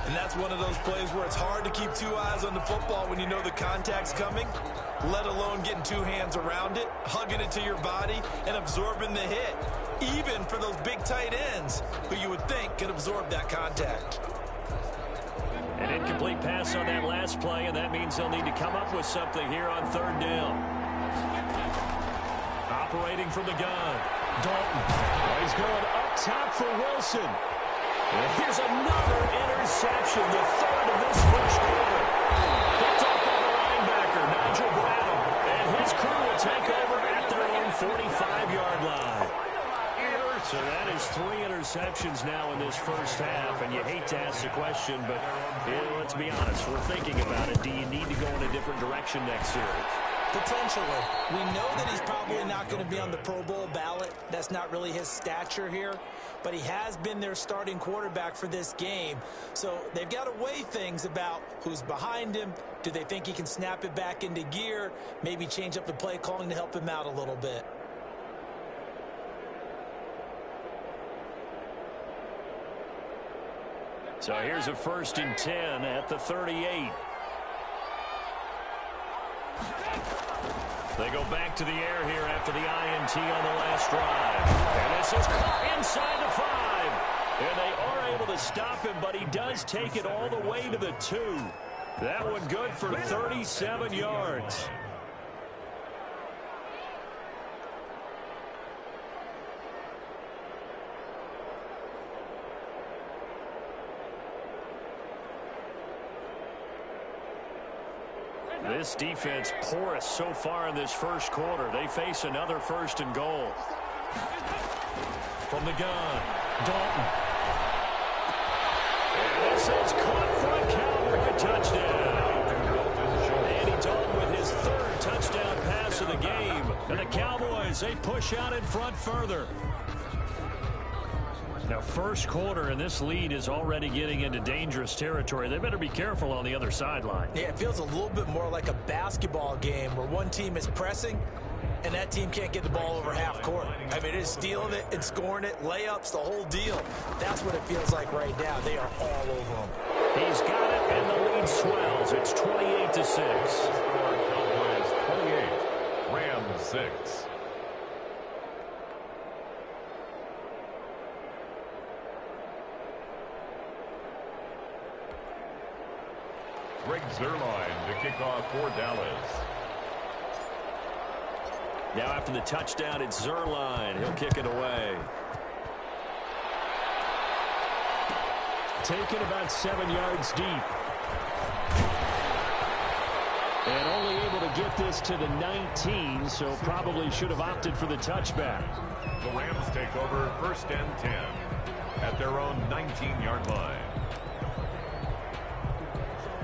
And that's one of those plays where it's hard to keep 2 eyes on the football when you know the contact's coming, let alone getting 2 hands around it, hugging it to your body, and absorbing the hit, even for those big tight ends who you would think could absorb that contact. An incomplete pass on that last play, and that means they'll need to come up with something here on 3rd down. Operating from the gun. Dalton. He's going up top for Wilson. And here's another interception, the 3rd of this first quarter. Picked up by the linebacker, Nigel Bradham. And his crew will take over at their own 45-yard line. So that is 3 interceptions now in this first half. And you hate to ask the question, but let's be honest. We're thinking about it. Do you need to go in a different direction next series? Potentially. We know that he's probably not going to be on the Pro Bowl ballot. That's not really his stature here. But he has been their starting quarterback for this game. So they've got to weigh things about who's behind him. Do they think he can snap it back into gear? Maybe change up the play calling to help him out a little bit. So here's a 1st and 10 at the 38. They go back to the air here after the INT on the last drive. And this is caught inside the 5. And they are able to stop him, but he does take it all the way to the 2. That one good for 37 yards. This defense porous so far in this first quarter. They face another 1st and goal. From the gun, Dalton. And this is caught for a Cowboy touchdown. Andy Dalton with his 3rd touchdown pass of the game. And the Cowboys, they push out in front further. Now, first quarter, and this lead is already getting into dangerous territory. They better be careful on the other sideline. Yeah, it feels a little bit more like a basketball game where one team is pressing and that team can't get the ball over half court. I mean, it is stealing it and scoring it, layups, the whole deal. That's what it feels like right now. They are all over them. He's got it, and the lead swells. It's 28-6. Cowboys 28, Rams 6. Greg Zuerlein to kick off for Dallas. Now after the touchdown, it's Zuerlein. He'll kick it away. Taken about 7 yards deep. And only able to get this to the 19, so probably should have opted for the touchback. The Rams take over 1st and 10 at their own 19-yard line.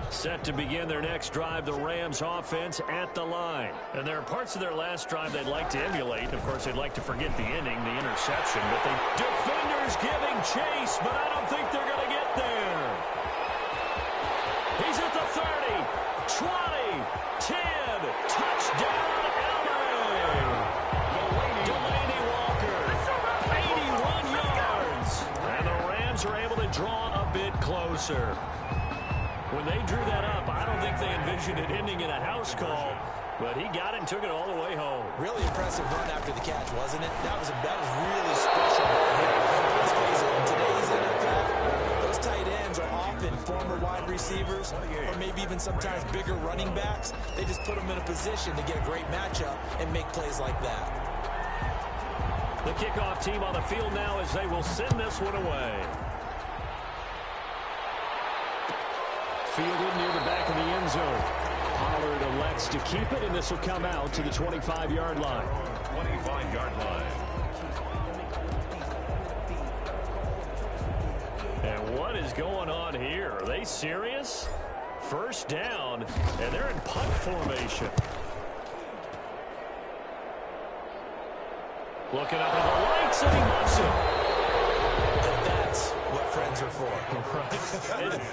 Set to begin their next drive, the Rams offense at the line. And there are parts of their last drive they'd like to emulate. Of course, they'd like to forget the ending, the interception. But the defenders giving chase, but I don't think they're going to get there. He's at the 30, 20, 10, touchdown, LA. Delaney Walker, 81 yards. And the Rams are able to draw a bit closer. When they drew that up, I don't think they envisioned it ending in a house call, but he got it and took it all the way home. Really impressive run after the catch, wasn't it? That was really special. Let's face it, in today's NFL, those tight ends are often former wide receivers or maybe even sometimes bigger running backs. They just put them in a position to get a great matchup and make plays like that. The kickoff team on the field now as they will send this one away. Fielded near the back of the end zone. Pollard elects to keep it, and this will come out to the 25-yard line. 25-yard line. And what is going on here? Are they serious? First down, and they're in punt formation. Looking up at the lights, and he muffs it. And that's what friends are for.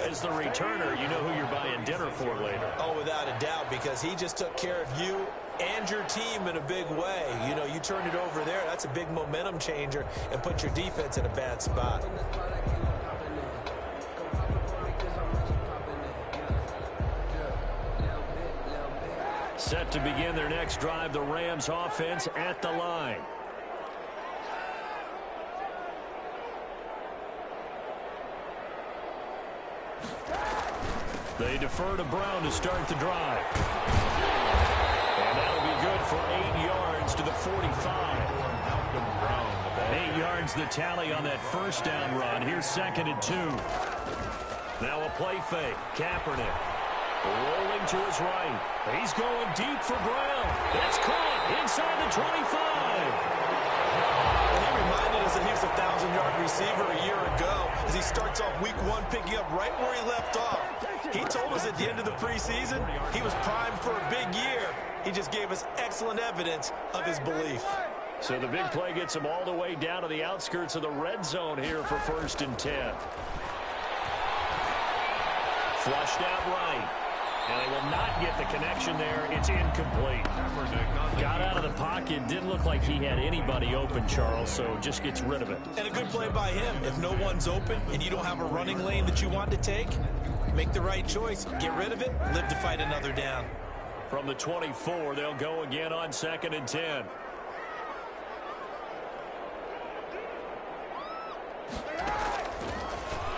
As the returner, you know who you're buying dinner for later. Oh, without a doubt, because he just took care of you and your team in a big way. You know, you turned it over there. That's a big momentum changer and put your defense in a bad spot. Set to begin their next drive, the Rams offense at the line. They defer to Brown to start the drive. And that'll be good for 8 yards to the 45. 8 yards the tally on that first down run. Here's 2nd and 2. Now a play fake. Kaepernick rolling to his right. He's going deep for Brown. It's caught inside the 25. He reminded us that he was a 1,000-yard receiver a year ago as he starts off week 1 picking up right where he left off. He told us at the end of the preseason he was primed for a big year. He just gave us excellent evidence of his belief. So the big play gets him all the way down to the outskirts of the red zone here for 1st and 10. Flushed out right. And they will not get the connection there. It's incomplete. Got out of the pocket. Didn't look like he had anybody open, Charles, so just gets rid of it. And a good play by him. If no one's open and you don't have a running lane that you want to take, make the right choice. Get rid of it. Live to fight another down. From the 24, they'll go again on 2nd and 10.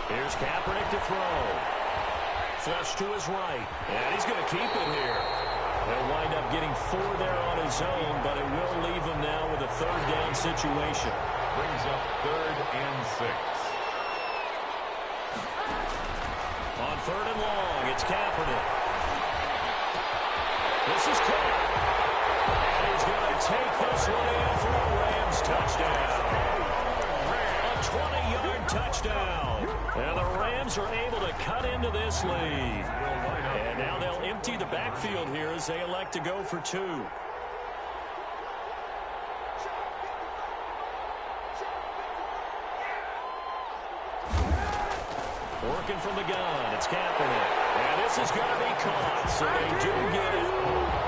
Here's Kaepernick to throw. Flush to his right. And he's going to keep it here. They'll wind up getting 4 there on his own, but it will leave him now with a 3rd down situation. Brings up 3rd and 6. On 3rd and long, it's Kaepernick. This is caught. And he's going to take this one in for a Rams touchdown. A 20-yard touchdown. And the Rams are able to cut into this lead. And now they'll empty the backfield here as they elect to go for 2. Working from the gun, it's Kaepernick. And this is going to be caught, so they do get it.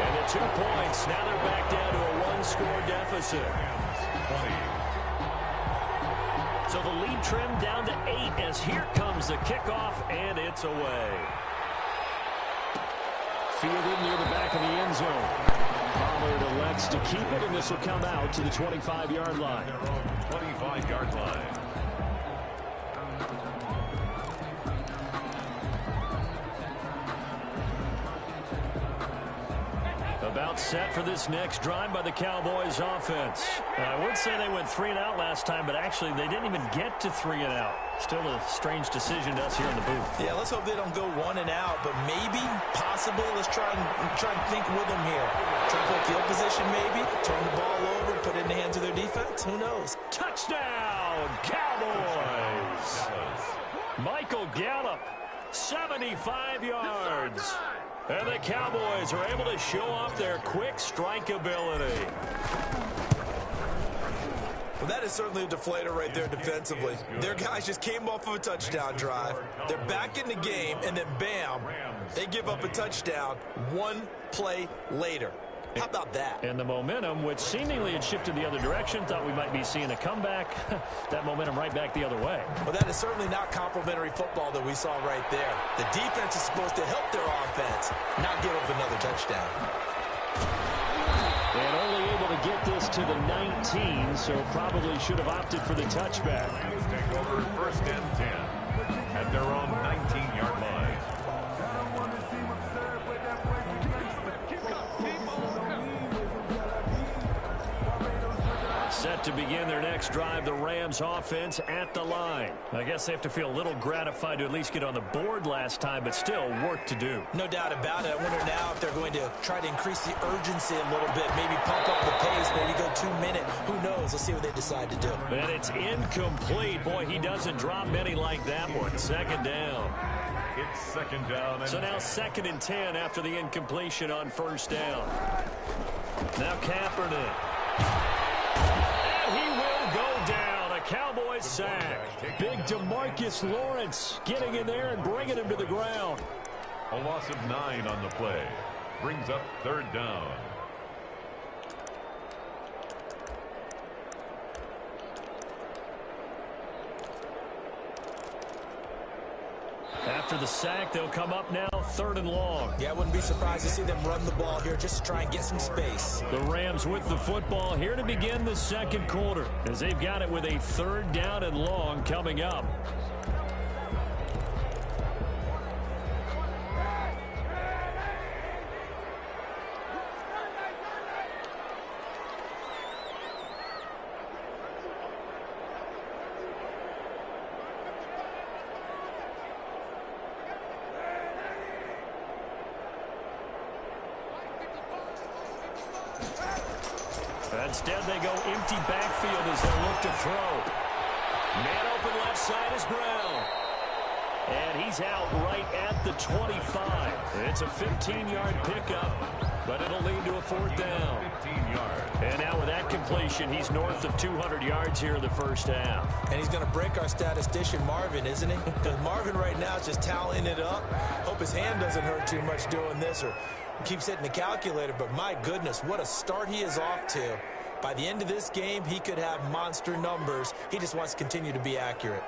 And the 2 points, now they're back down to a 1-score deficit. So the lead trimmed down to 8 as here comes the kickoff, and it's away. Fielded near the back of the end zone. Pollard elects to keep it, and this will come out to the 25-yard line. 25-yard line. About set for this next drive by the Cowboys offense. I would say they went 3 and out last time, but actually they didn't even get to 3 and out. Still a strange decision to us here in the booth. Yeah, let's hope they don't go 1 and out, but maybe, possibly, let's try and think with them here. Try to play field position maybe, turn the ball over, put it in the hands of their defense. Who knows? Touchdown, Cowboys! Michael Gallup, 75 yards. And the Cowboys are able to show off their quick strike ability. Well, that is certainly a deflator right there defensively. Their guys just came off of a touchdown drive. They're back in the game, and then bam, they give up a touchdown 1 play later. How about that? And the momentum, which seemingly had shifted the other direction, thought we might be seeing a comeback. That momentum right back the other way. Well, that is certainly not complimentary football that we saw right there. The defense is supposed to help their offense, not give up another touchdown. And only able to get this to the 19, so probably should have opted for the touchback. Take over 1st and 10 at their own 19-yard line. Set to begin their next drive, the Rams offense at the line. I guess they have to feel a little gratified to at least get on the board last time, but still work to do. No doubt about it. I wonder now if they're going to try to increase the urgency a little bit, maybe pump up the pace, maybe go 2-minute. Who knows? Let's see what they decide to do. And it's incomplete. Boy, he doesn't drop many like that one. 2nd down. It's 2nd down. And so now 2nd and 10 after the incompletion on 1st down. Now Kaepernick. He will go down. A Cowboys sack. Big DeMarcus Lawrence getting in there and bringing him to the ground. A loss of 9 on the play. Brings up 3rd down. After the sack, they'll come up now 3rd and long. Yeah, I wouldn't be surprised to see them run the ball here just to try and get some space. The Rams with the football here to begin the 2nd quarter as they've got it with a 3rd down and long coming up. Instead, they go empty backfield as they look to throw. Man open left side is Brown. And he's out right at the 25. It's a 15-yard pickup, but it'll lead to a 4th down. 15 yards. And now with that completion, he's north of 200 yards here in the 1st half. And he's going to break our statistician Marvin, isn't he? Because Marvin right now is just tallying it up. Hope his hand doesn't hurt too much doing this or keeps hitting the calculator. But my goodness, what a start he is off to. By the end of this game, he could have monster numbers. He just wants to continue to be accurate.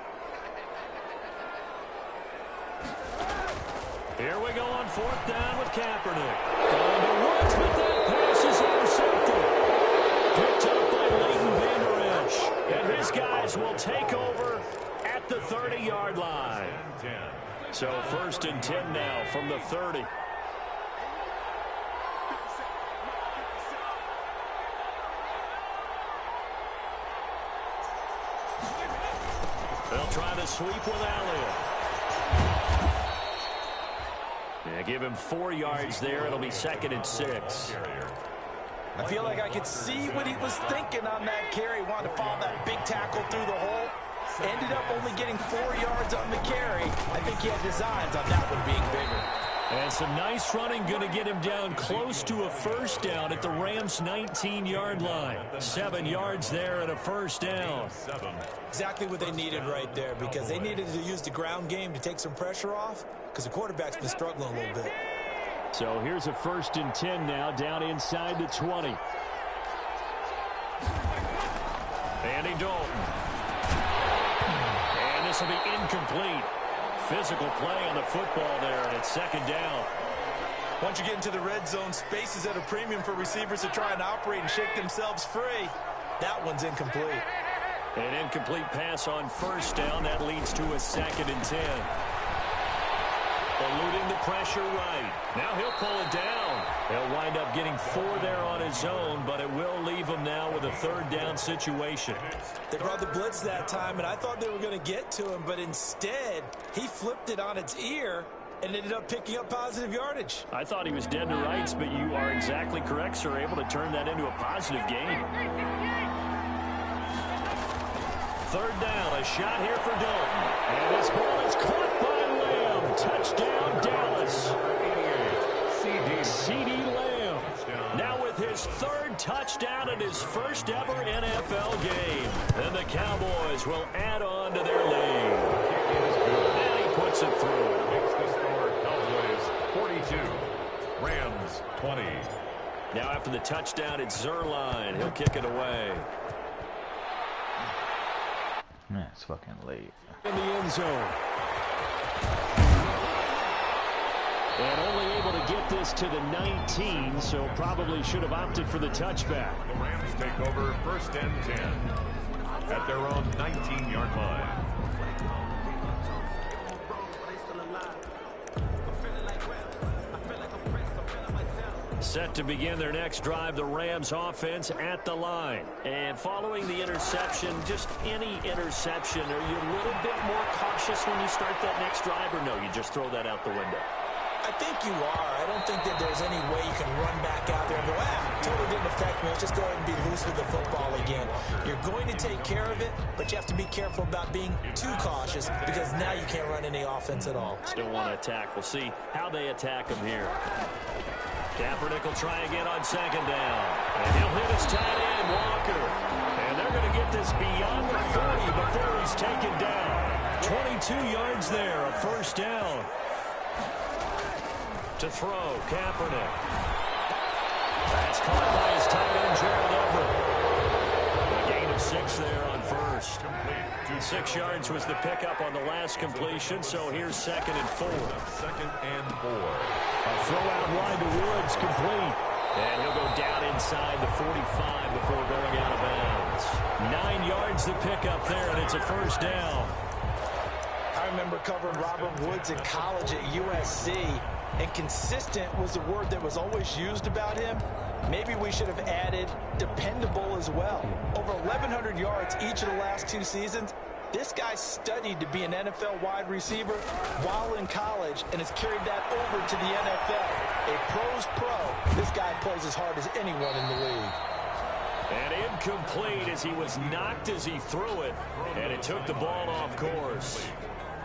Here we go on 4th down with Kaepernick. Going to work. yards, but that pass is intercepted. Picked up by Leighton Vander Esch. And his guys will take over at the 30-yard line. So 1st and 10 now from the 30. They'll try to sweep with Elliott. Yeah, give him 4 yards there. It'll be 2nd and 6. I feel like I could see what he was thinking on that carry. Wanted to follow that big tackle through the hole. Ended up only getting 4 yards on the carry. I think he had designs on that one being bigger. And some nice running, going to get him down close to a 1st down at the Rams' 19-yard line. 7 yards there and a 1st down. Exactly what they needed right there, because they needed to use the ground game to take some pressure off, because the quarterback's been struggling a little bit. So here's a 1st and 10 now, down inside the 20. Andy Dalton. And this will be incomplete. Physical play on the football there, and it's 2nd down. Once you get into the red zone, space is at a premium for receivers to try and operate and shake themselves free. That one's incomplete. An incomplete pass on 1st down. That leads to a 2nd and 10. Eluding the pressure right. Now he'll pull it down. He'll wind up getting 4 there on his own, but it will leave him now with a 3rd down situation. They brought the blitz that time, and I thought they were going to get to him, but instead, he flipped it on its ear and ended up picking up positive yardage. I thought he was dead to rights, but you are exactly correct, sir. Able to turn that into a positive gain. 3rd down, a shot here for Dalton. And his ball is caught by Lamb. Touchdown, Dallas. C.D. Lamb. Now with his 3rd touchdown in his 1st ever NFL game. And the Cowboys will add on to their lead. And he puts it through. Makes the score Cowboys 42. Rams 20. Now after the touchdown, it's Zerline. He'll kick it away. Man, it's fucking late. In the end zone. And only able to get this to the 19, so probably should have opted for the touchback. The Rams take over 1st and 10 at their own 19-yard line. Set to begin their next drive, the Rams offense at the line. And following the interception, just any interception, are you a little bit more cautious when you start that next drive, or no, you just throw that out the window? I think you are. I don't think that there's any way you can run back out there and go, totally didn't affect me. Let's just go ahead and be loose with the football again. You're going to take care of it, but you have to be careful about being too cautious, because now you can't run any offense at all. Still want to attack. We'll see how they attack him here. Kaepernick will try again on 2nd down. And he'll hit his tight end, Walker. And they're going to get this beyond the 40 before he's taken down. 22 yards there, a 1st down. To throw, Kaepernick. That's caught by his tight end, Gerald Everett. A gain of 6 there on 1st. 6 yards was the pickup on the last completion, so here's 2nd and 4. 2nd and 4. A throw out wide to Woods, complete. And he'll go down inside the 45 before going out of bounds. 9 yards the pickup there, and it's a 1st down. I remember covering Robert Woods in college at USC, and consistent was the word that was always used about him. Maybe we should have added dependable as well. Over 1,100 yards each of the last 2 seasons. This guy studied to be an NFL wide receiver while in college and has carried that over to the NFL. A pro's pro. This guy plays as hard as anyone in the league. And incomplete as he was knocked as he threw it, and it took the ball off course.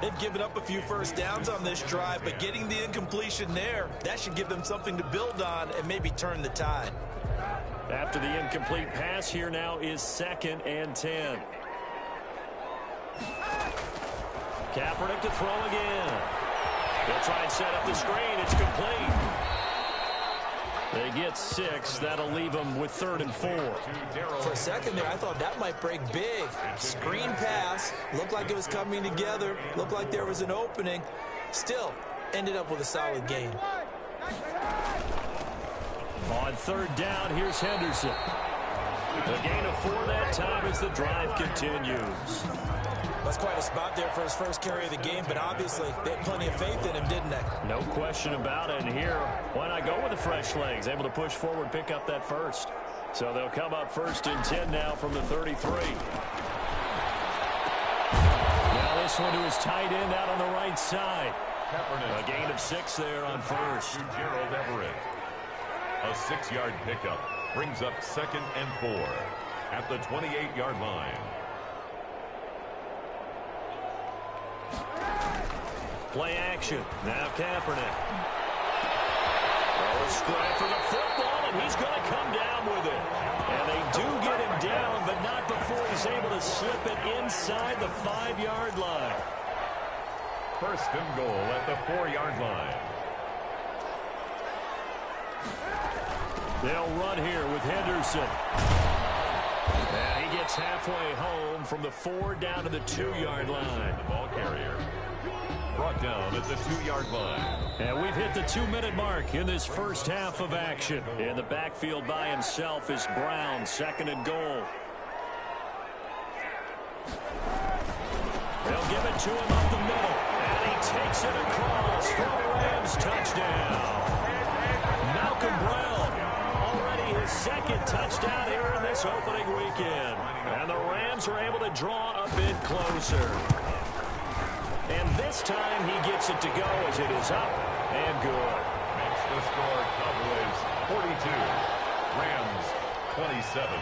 They've given up a few 1st downs on this drive, but getting the incompletion there, that should give them something to build on and maybe turn the tide. After the incomplete pass, here now is 2nd and 10. Kaepernick to throw again. They'll try and set up the screen. It's complete. They get 6. That'll leave them with 3rd and 4. For a second there, I thought that might break big. Screen pass. Looked like it was coming together. Looked like there was an opening. Still, ended up with a solid gain. On third down, here's Henderson. A gain of 4 that time as the drive continues. That's quite a spot there for his first carry of the game, but obviously they had plenty of faith in him, didn't they? No question about it. And here, why not go with the fresh legs? Able to push forward, pick up that first. So they'll come up 1st and 10 now from the 33. Now this one to his tight end out on the right side. A gain of 6 there on first. Gerald Everett. A 6-yard pickup brings up 2nd and 4 at the 28-yard line. Play action. Now Kaepernick. Oh, scrap for the football, and he's going to come down with it. And they do get him down, but not before he's able to slip it inside the 5-yard line. 1st and goal at the 4-yard line. They'll run here with Henderson. And he gets halfway home from the 4 down to the 2-yard line. The ball carrier brought down at the 2-yard line. And we've hit the 2-minute mark in this first half of action. In the backfield by himself is Brown, 2nd and goal. They'll give it to him up the middle. And he takes it across for a Rams touchdown. Malcolm Brown, already his 2nd touchdown here in this opening weekend. And the Rams are able to draw a bit closer. And this time he gets it to go as it is up and good. Makes the score Cowboys 42, Rams 27.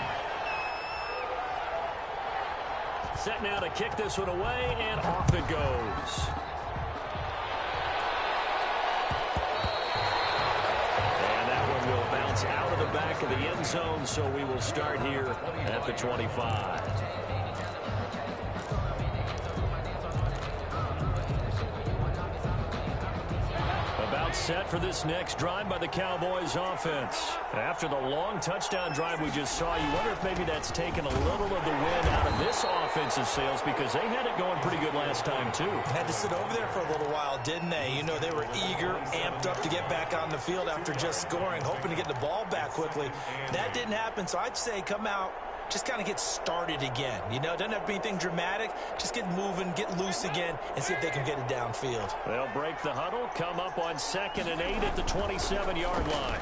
Set now to kick this one away, and off it goes. And that one will bounce out of the back of the end zone, so we will start here at the 25. Set for this next drive by the Cowboys offense. After the long touchdown drive we just saw, you wonder if maybe that's taken a little of the wind out of this offensive sails, because they had it going pretty good last time too. Had to sit over there for a little while, didn't they? You know, they were eager, amped up to get back on the field after just scoring, hoping to get the ball back quickly. That didn't happen, so I'd say come out, just kind of get started again. You know, it doesn't have to be anything dramatic. Just get moving, get loose again, and see if they can get it downfield. They'll break the huddle, come up on 2nd and 8 at the 27-yard line.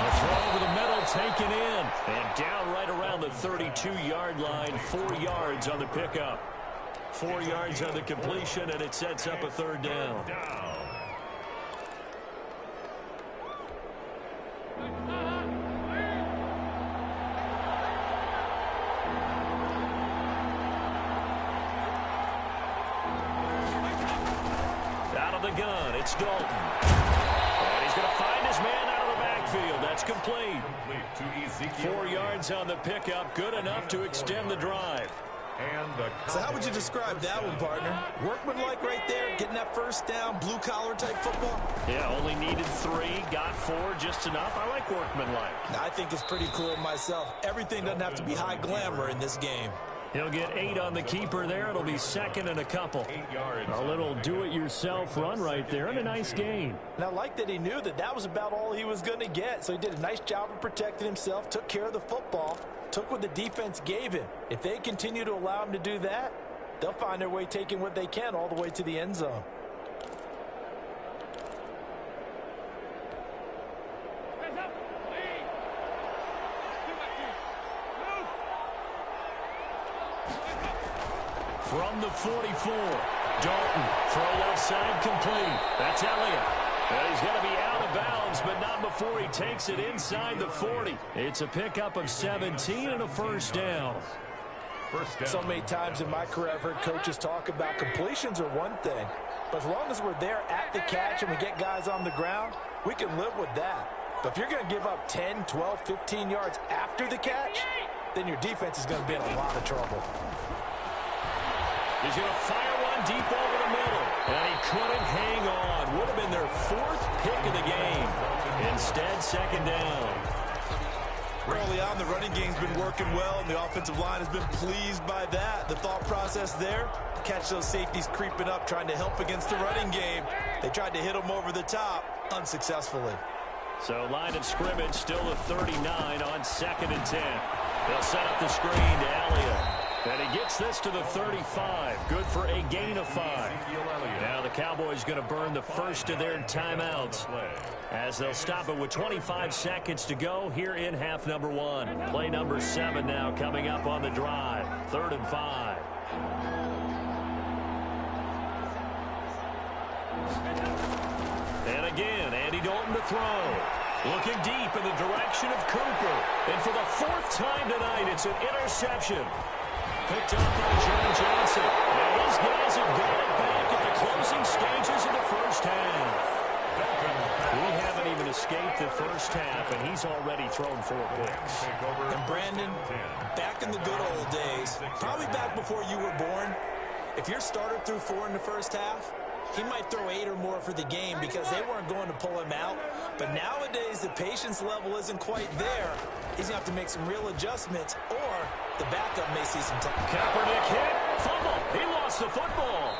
A throw over the middle, taken in, and down right around the 32-yard line, 4 yards on the pickup. 4 yards on the completion, and it sets up a 3rd down. The gun, it's Dalton. And he's going to find his man out of the backfield. That's complete. 4 yards on the pickup, good enough to extend the drive. So how would you describe that one, partner? Workmanlike right there, getting that first down, blue-collar type football? Yeah, only needed 3, got 4, just enough. I like workmanlike. I think it's pretty cool myself. Everything doesn't have to be high glamour in this game. He'll get 8 on the keeper there. It'll be 2nd and a couple. A little do-it-yourself run right there, and a nice gain. And I like that he knew that that was about all he was going to get. So he did a nice job of protecting himself, took care of the football, took what the defense gave him. If they continue to allow him to do that, they'll find their way taking what they can all the way to the end zone. From the 44, Dalton, throw left side complete. That's Elliott. And he's going to be out of bounds, but not before he takes it inside the 40. It's a pickup of 17 and a 1st down. So many times in my career I've heard coaches talk about completions are one thing, but as long as we're there at the catch and we get guys on the ground, we can live with that. But if you're going to give up 10, 12, 15 yards after the catch, then your defense is going to be in a lot of trouble. He's going to fire one deep over the middle. And he couldn't hang on. Would have been their 4th pick of the game. Instead, 2nd down. Early on, the running game's been working well, and the offensive line has been pleased by that. The thought process there, catch those safeties creeping up, trying to help against the running game. They tried to hit them over the top, unsuccessfully. So line of scrimmage still a 39 on 2nd and 10. They'll set up the screen to Elliott. And he gets this to the 35. Good for a gain of 5. Now the Cowboys going to burn the first of their timeouts as they'll stop it with 25 seconds to go here in half number 1. Play number 7 now coming up on the drive. 3rd and 5. And again, Andy Dalton to throw. Looking deep in the direction of Cooper. And for the 4th time tonight, it's an interception. Picked up by John Johnson. And these guys have got it back at the closing stages of the first half. We haven't even escaped the first half, and he's already thrown 4 picks. And Brandon, back in the good old days, probably back before you were born, if your starter threw 4 in the first half, he might throw 8 or more for the game because they weren't going to pull him out. But nowadays, the patience level isn't quite there. He's going to have to make some real adjustments, or the backup may see some time. Kaepernick hit. Fumble. He lost the football.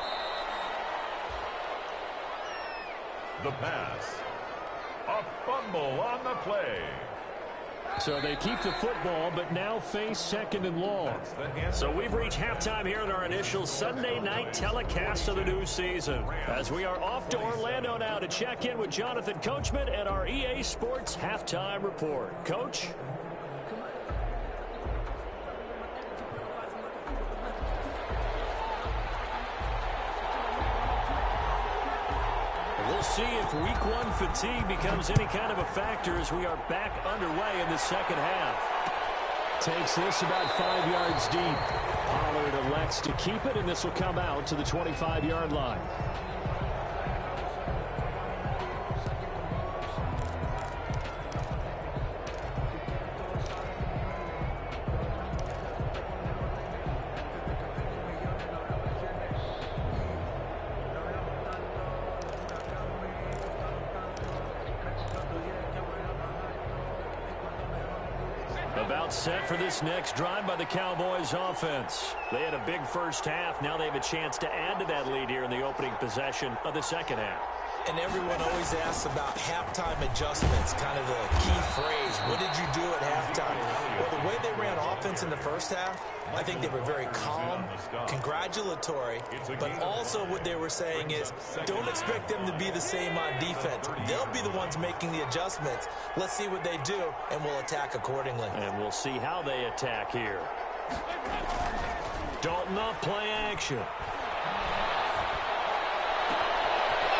The pass. A fumble on the play. So they keep the football, but now face 2nd and long. So we've reached halftime here in our initial Sunday night telecast of the new season. As we are off to Orlando now to check in with Jonathan Coachman and our EA Sports Halftime Report. Coach? We'll see if week 1 fatigue becomes any kind of a factor as we are back underway in the second half. Takes this about 5 yards deep. Pollard elects to keep it, and this will come out to the 25-yard line. About set for this next drive by the Cowboys offense. They had a big first half. Now they have a chance to add to that lead here in the opening possession of the second half. And everyone always asks about halftime adjustments, kind of the key phrase. What did you do at halftime? Well, the way they ran offense in the first half, I think they were very calm, congratulatory, but also what they were saying is don't expect them to be the same on defense. They'll be the ones making the adjustments. Let's see what they do, and we'll attack accordingly. And we'll see how they attack here. Dalton off play action.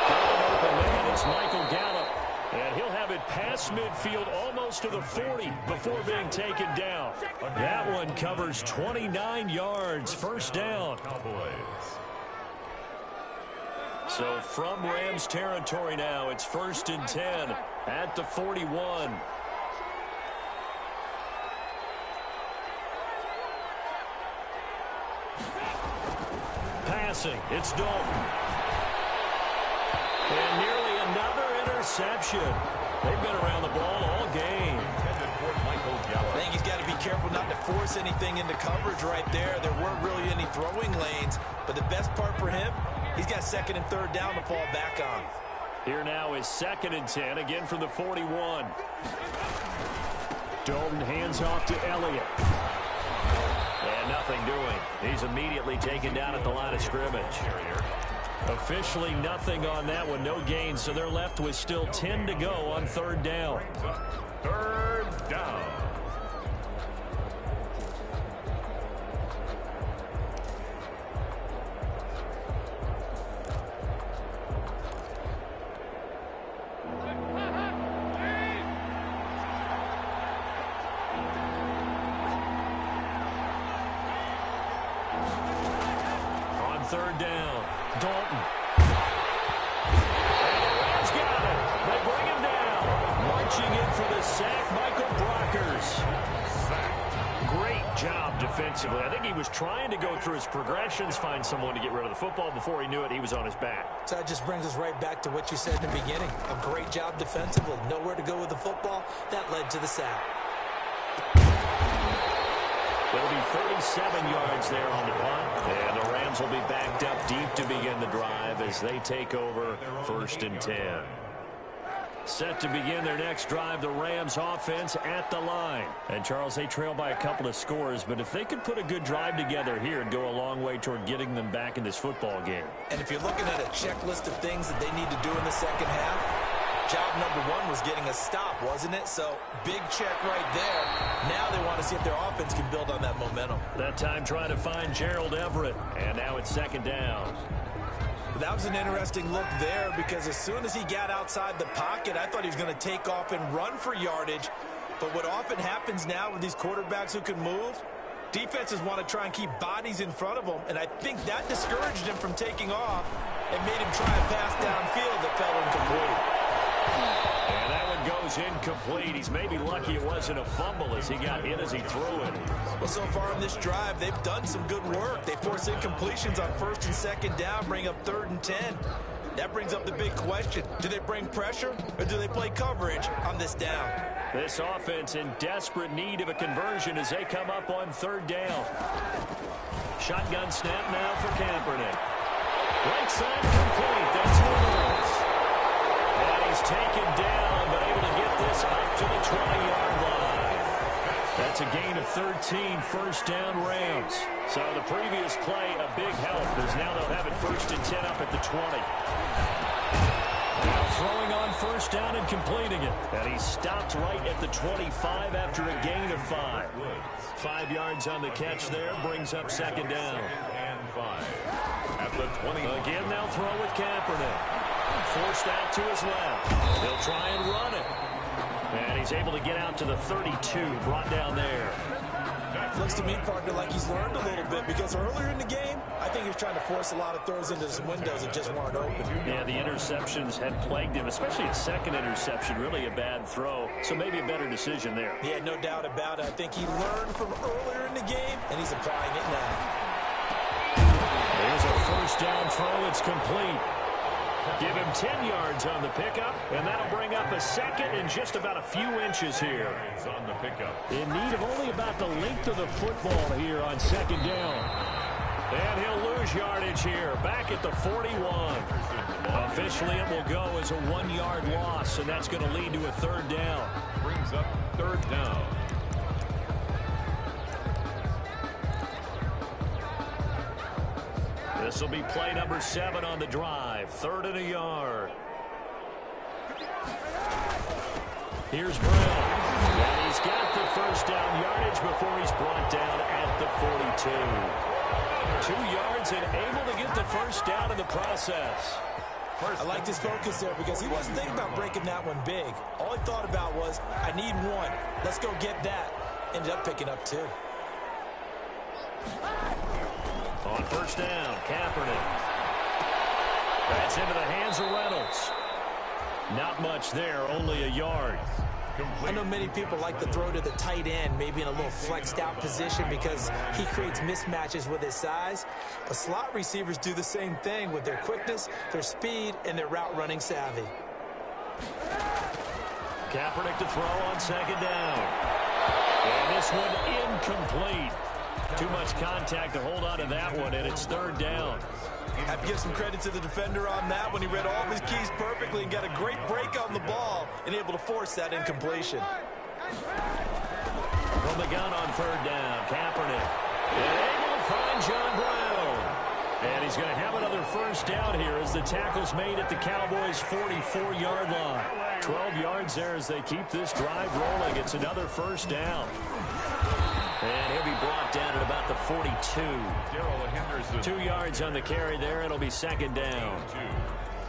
Open man, it's Michael Gallup. And he'll have it past midfield almost to the 40 before being taken down. That one covers 29 yards, first down. So from Rams territory now, it's 1st and 10 at the 41. Passing, it's Dalton. And nearly another interception. They've been around the ball all game. I think he's got to be careful not to force anything into coverage right there. There weren't really any throwing lanes, but the best part for him, he's got 2nd and 3rd down to fall back on. Here now is 2nd and 10, again from the 41. Dalton hands off to Elliott. And nothing doing. He's immediately taken down at the line of scrimmage. Officially nothing on that one, no gain, so they're left with still 10 to go on 3rd down. 3rd down. On 3rd down, Dalton. And the Rams got it. They bring him down. Marching in for the sack, Michael Brockers. Great job defensively. I think he was trying to go through his progressions, find someone to get rid of the football. Before he knew it, he was on his back. So that just brings us right back to what you said in the beginning. A great job defensively. Nowhere to go with the football. That led to the sack. It'll be 37 yards there on the punt. And the Rams will be backed up deep to begin the drive as they take over 1st and 10. Set to begin their next drive, the Rams offense at the line. And, Charles, they trail by a couple of scores, but if they could put a good drive together here, it'd go a long way toward getting them back in this football game. And if you're looking at a checklist of things that they need to do in the second half, job number one was getting a stop, wasn't it? So, big check right there. Now they want to see if their offense can build on that momentum. That time trying to find Gerald Everett, and now it's second down. That was an interesting look there because as soon as he got outside the pocket, I thought he was going to take off and run for yardage. But what often happens now with these quarterbacks who can move, defenses want to try and keep bodies in front of them, and I think that discouraged him from taking off and made him try a pass downfield that fell incomplete. And that one goes incomplete. He's maybe lucky it wasn't a fumble as he got hit as he threw it. Well, so far in this drive, they've done some good work. They force incompletions on first and second down, bring up 3rd and 10. That brings up the big question. Do they bring pressure or do they play coverage on this down? This offense in desperate need of a conversion as they come up on 3rd down. Shotgun snap now for Kaepernick. Right side complete. That's Williams. And he's taken down, but able to get this up to the 20-yard line. That's a gain of 13, first down Rams. So the previous play, a big help, as now they'll have it 1st and 10 up at the 20. Now throwing on first down and completing it. And he stopped right at the 25 after a gain of 5. 5 yards on the catch there, brings up second down. And 5 at the 20. Again, they'll throw with Kaepernick. Forced out to his left. He'll try and run it. And he's able to get out to the 32, brought down there. Looks to me, partner, like he's learned a little bit because earlier in the game, I think he was trying to force a lot of throws into some windows that just weren't open. Yeah, the interceptions had plagued him, especially his second interception, really a bad throw. So maybe a better decision there. Yeah, no doubt about it. I think he learned from earlier in the game, and he's applying it now. There's a first down throw. It's complete. Give him 10 yards on the pickup, and that'll bring up a second and just about a few inches here. On the pickup. In need of only about the length of the football here on second down. And he'll lose yardage here, back at the 41. Officially, it will go as a 1-yard loss, and that's going to lead to a 3rd down. Brings up 3rd down. This will be play number 7 on the drive. 3rd and a yard. Here's Brown. And he's got the first down yardage before he's brought down at the 42. 2 yards and able to get the first down in the process. I liked his focus there because he wasn't thinking about breaking that one big. All he thought about was, I need 1. Let's go get that. Ended up picking up 2. On first down, Kaepernick. That's into the hands of Reynolds. Not much there, only a yard. I know many people like to throw to the tight end, maybe in a little flexed out position because he creates mismatches with his size. But slot receivers do the same thing with their quickness, their speed, and their route running savvy. Kaepernick to throw on second down. And this one incomplete. Too much contact to hold on to that one, and it's 3rd down. Have to give some credit to the defender on that when he read all of his keys perfectly and got a great break on the ball and able to force that incompletion. From the gun on 3rd down, Kaepernick. And able to find John Brown. And he's going to have another first down here as the tackle's made at the Cowboys' 44-yard line. 12 yards there as they keep this drive rolling. It's another first down. And he'll be brought down at about the 42. 2 yards on the carry there. It'll be 2nd down.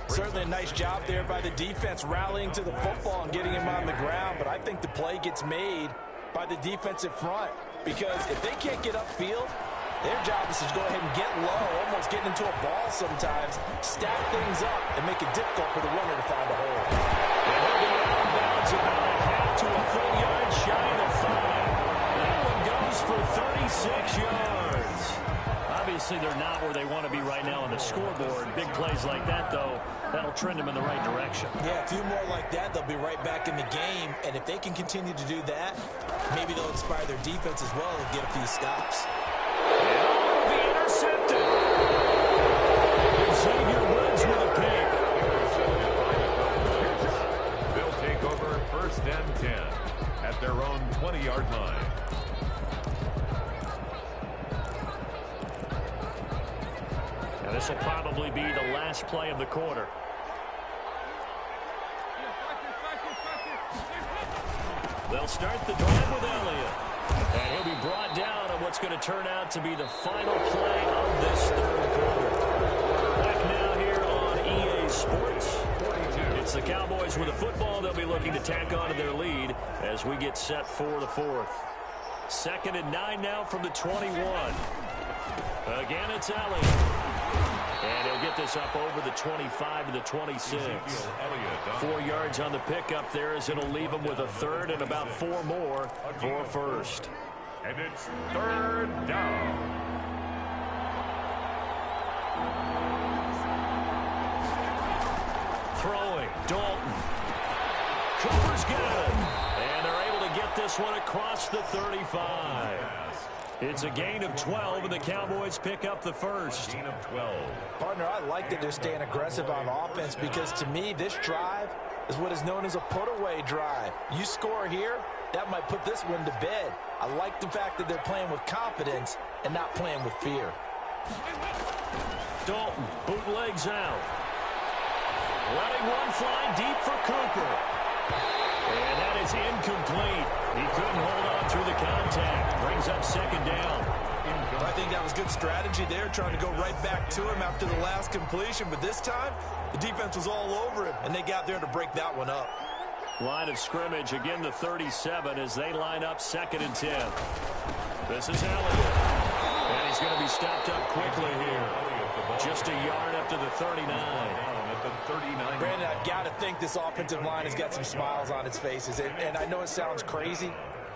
Certainly a nice job there by the defense rallying to the football and getting him on the ground. But I think the play gets made by the defensive front because if they can't get upfield, their job is to go ahead and get low, almost getting into a ball sometimes, stack things up, and make it difficult for the runner to find a hole. And he'll be out of bounds about a half to a full yard shy of 5. For 36 yards. Obviously, they're not where they want to be right now on the scoreboard. Big plays like that, though, that'll trend them in the right direction. Yeah, a few more like that, they'll be right back in the game. And if they can continue to do that, maybe they'll inspire their defense as well and get a few stops. And will be intercepted. Xavier runs with a pick. and 10 at their own 20-yard line. Now this will probably be the last play of the quarter. They'll start the drive with Elliott. And he'll be brought down on what's going to turn out to be the final play of this third quarter. Back now here on EA Sports. It's the Cowboys with the football. They'll be looking to tack on to their lead as we get set for the fourth. 2nd and 9 now from the 21. Again, it's Elliott. And he'll get this up over the 25 to the 26. 4 yards on the pickup there as it'll leave him with a third and about 4 more for first. And it's 3rd down. Throwing, Dalton. Cooper's got it. And they're able to get this one across the 35. It's a gain of 12, and the Cowboys pick up the first. Gain of 12. Partner, I like that they're staying aggressive on offense because, to me, this drive is what is known as a put-away drive. You score here, that might put this one to bed. I like the fact that they're playing with confidence and not playing with fear. Dalton bootlegs out. Letting one fly deep for Cooper. And that is incomplete. He couldn't hold on through the contact. Brings up 2nd down. I think that was good strategy there, trying to go right back to him after the last completion. But this time, the defense was all over him, and they got there to break that one up. Line of scrimmage, again the 37 as they line up 2nd and 10. This is Elliott. And he's going to be stopped up quickly here. Just a yard up to the 39. Brandon, I've got to think this offensive line has got some smiles on its faces. And I know it sounds crazy,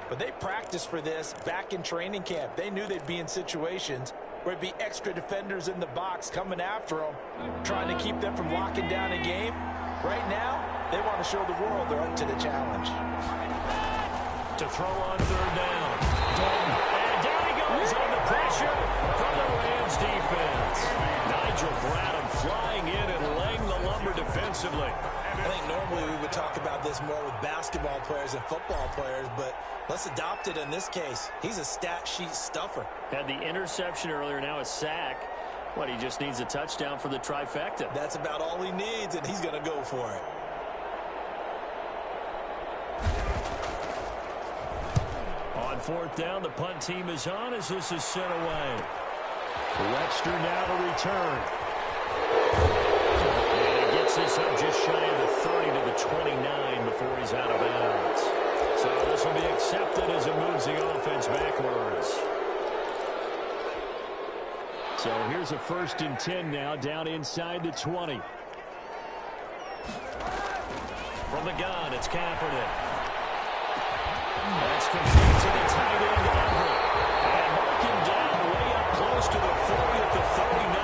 but they practiced for this back in training camp. They knew they'd be in situations where it'd be extra defenders in the box coming after them, trying to keep them from locking down a game. Right now, they want to show the world they're up to the challenge. To throw on 3rd down. Dalton. And down he goes on the pressure from the Rams defense. Nigel Bradham flying in and laying the lumber defensively. I think normally we would talk about this more with basketball players and football players, but let's adopt it in this case. He's a stat sheet stuffer. Had the interception earlier, now a sack. What, he just needs a touchdown for the trifecta. That's about all he needs, and he's going to go for it. On 4th down, the punt team is on as this is sent away. Webster now to return. And he gets this up just shy of the 30 to the 29 before he's out of bounds. So this will be accepted as it moves the offense backwards. So here's a 1st and 10 now down inside the 20. From the gun, it's Kaepernick. That's complete to the tight end, Everett. And knocking down way up close to the 40 at the 39.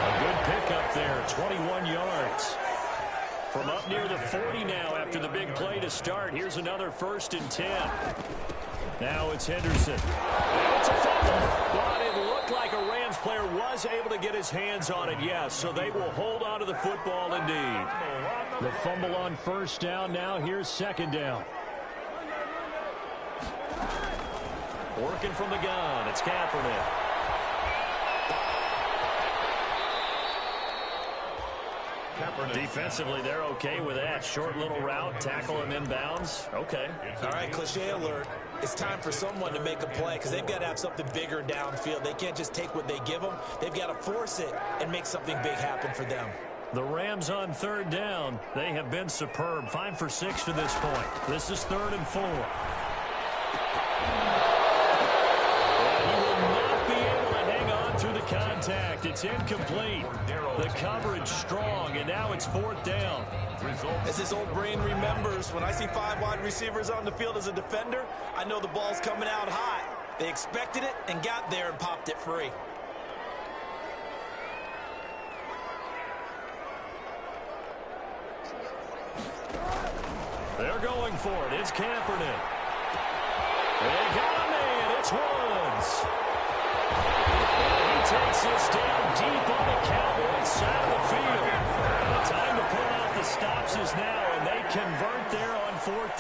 A good pickup there, 21 yards. From up near the 40 now after the big play to start. Here's another 1st and 10. Now it's Henderson. And it's a fumble. But it looked like a Rams player was able to get his hands on it, yes. So they will hold on to the football indeed. The fumble on 1st down. Now here's 2nd down. Working from the gun, it's Kaepernick. Defensively, they're okay with that. Short little route, tackle him inbounds. Okay. All right, cliche alert. It's time for someone to make a play because they've got to have something bigger downfield. They can't just take what they give them. They've got to force it and make something big happen for them. The Rams on 3rd down. They have been superb. 5 for 6 to this point. This is 3rd and 4. Contact. It's incomplete. The coverage strong, and now it's 4th down. As his old brain remembers, when I see 5 wide receivers on the field as a defender, I know the ball's coming out hot. They expected it and got there and popped it free. They're going for it. It's Kaepernick. They got a man. It's Woods. He takes this down deep on the Cowboys side of the field. The time to pull out the stops is now, and they convert there on 4th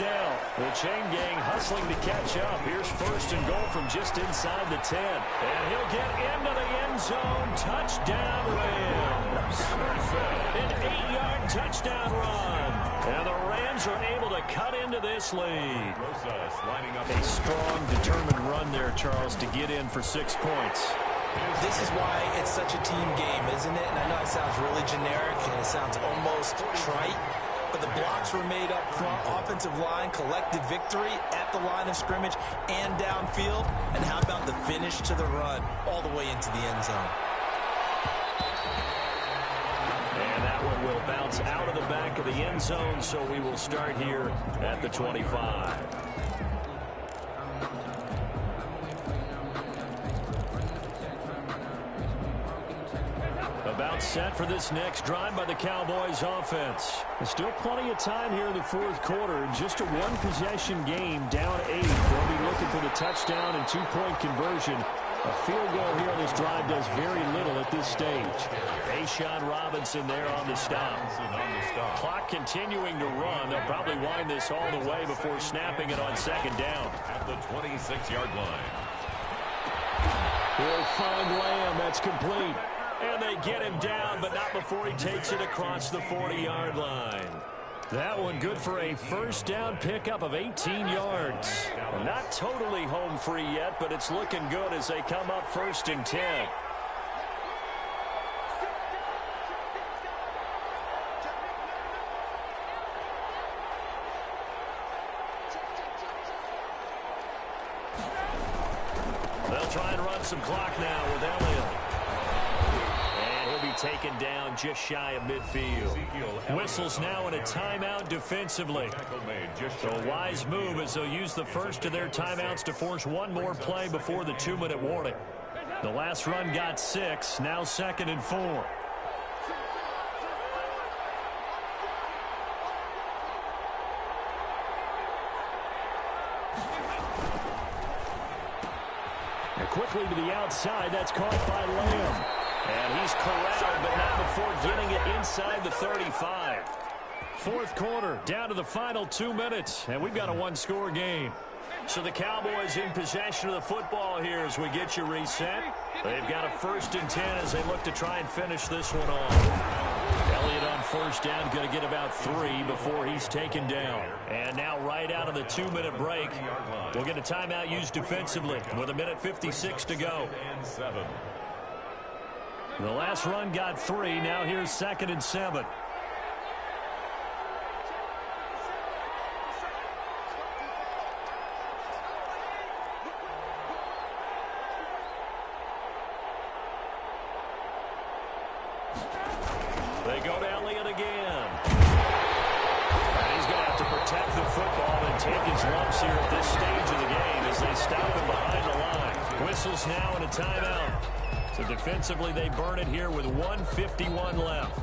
The chain gang hustling to catch up. Here's first and goal from just inside the 10. And he'll get into the end zone. Touchdown, Rams. An 8-yard touchdown run. And the Rams are able to cut into this lead. A strong, determined run there, Charles, to get in for 6 points. This is why it's such a team game, isn't it? And I know it sounds really generic and it sounds almost trite. But the blocks were made up front, offensive line, collective victory at the line of scrimmage and downfield. And how about the finish to the run all the way into the end zone? And that one will bounce out of the back of the end zone, so we will start here at the 25. About set for this next drive by the Cowboys offense. There's still plenty of time here in the fourth quarter. Just a one-possession game, down 8. They'll be looking for the touchdown and two-point conversion. A field goal here on this drive does very little at this stage. Ashawn Robinson there on the stop. Clock continuing to run. They'll probably wind this all the way before snapping it on second down. At the 26-yard line. He'll find Lamb. That's complete. And they get him down, but not before he takes it across the 40-yard line. That one good for a first down pickup of 18 yards. Not totally home free yet, but it's looking good as they come up first and 10. They'll try and run some clock now with Elliott. Taken down just shy of midfield. Whistles now in a timeout defensively. So a wise move as they'll use the first of their timeouts to force one more play before the 2-minute warning. The last run got 6, now 2nd and 4. And quickly to the outside, that's caught by Lamb. And he's corralled, but not before getting it inside the 35. Fourth quarter, down to the final 2 minutes, and we've got a one-score game. So the Cowboys in possession of the football here as we get you reset. They've got a first and 10 as they look to try and finish this one off. Elliott on first down, going to get about 3 before he's taken down. And now right out of the 2-minute break, we'll get a timeout used defensively with 1:56 to go. The last run got 3. Now here's 2nd and 7. They go to Elliott again. And he's going to have to protect the football and take his lumps here at this stage of the game as they stop him behind the line. Whistles now in a timeout. So defensively, they burn it here with 1:51 left.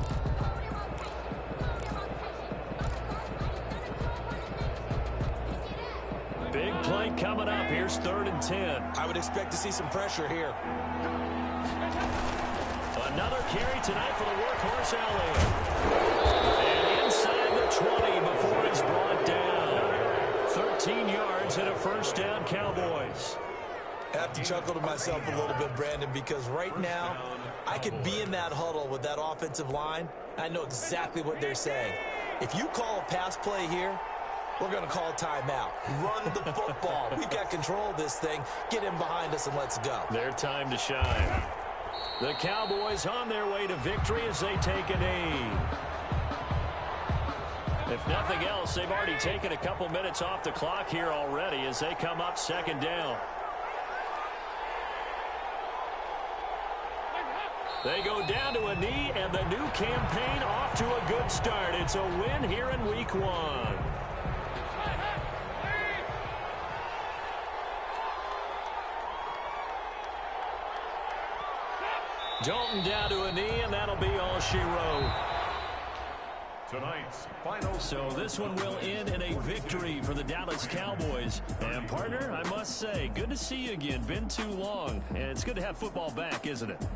Big play coming up. Here's 3rd and 10. I would expect to see some pressure here. Another carry tonight for the workhorse Elliott. And inside the 20 before it's brought down. 13 yards and a first down, Cowboys. I have to chuckle to myself a little bit, Brandon, because right now I could be in that huddle with that offensive line. I know exactly what they're saying. If you call a pass play here, we're going to call a timeout. Run the football. We've got control of this thing. Get in behind us and let's go. Their time to shine. The Cowboys on their way to victory as they take a knee. If nothing else, they've already taken a couple minutes off the clock here already as they come up 2nd down. They go down to a knee, and the new campaign off to a good start. It's a win here in Week 1. Dalton down to a knee, and that'll be all she wrote. Tonight's final. So this one will end in a victory for the Dallas Cowboys. And partner, I must say, good to see you again. Been too long, and it's good to have football back, isn't it?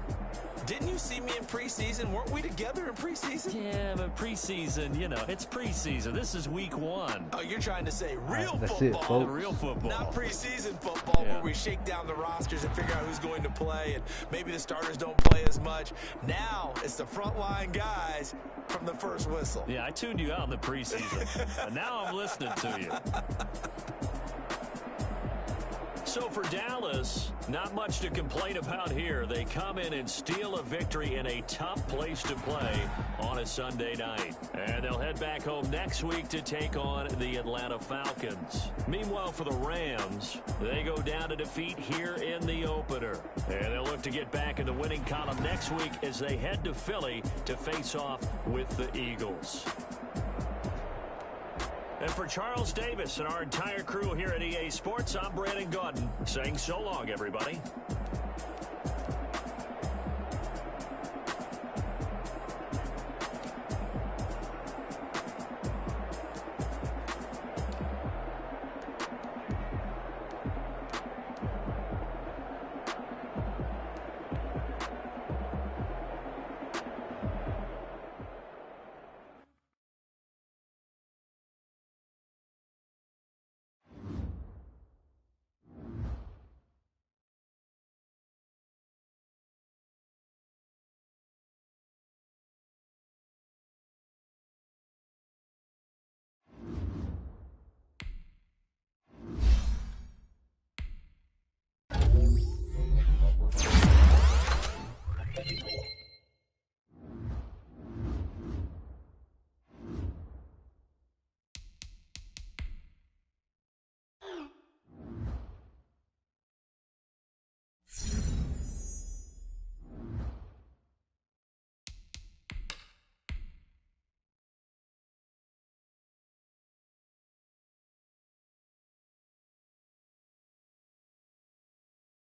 Didn't you see me in preseason? Weren't we together in preseason? Yeah, but preseason, you know, it's preseason. This is week 1. Oh, you're trying to say real That's football. it, folks. Real football. Not preseason football Yeah. where we shake down the rosters and figure out who's going to play, and maybe the starters don't play as much. Now it's the frontline guys from the first whistle. Yeah, I tuned you out in the preseason. And now I'm listening to you. So for Dallas, not much to complain about here. They come in and steal a victory in a tough place to play on a Sunday night. And they'll head back home next week to take on the Atlanta Falcons. Meanwhile, for the Rams, they go down to defeat here in the opener. And they'll look to get back in the winning column next week as they head to Philly to face off with the Eagles. And for Charles Davis and our entire crew here at EA Sports, I'm Brandon Gaudin saying so long, everybody.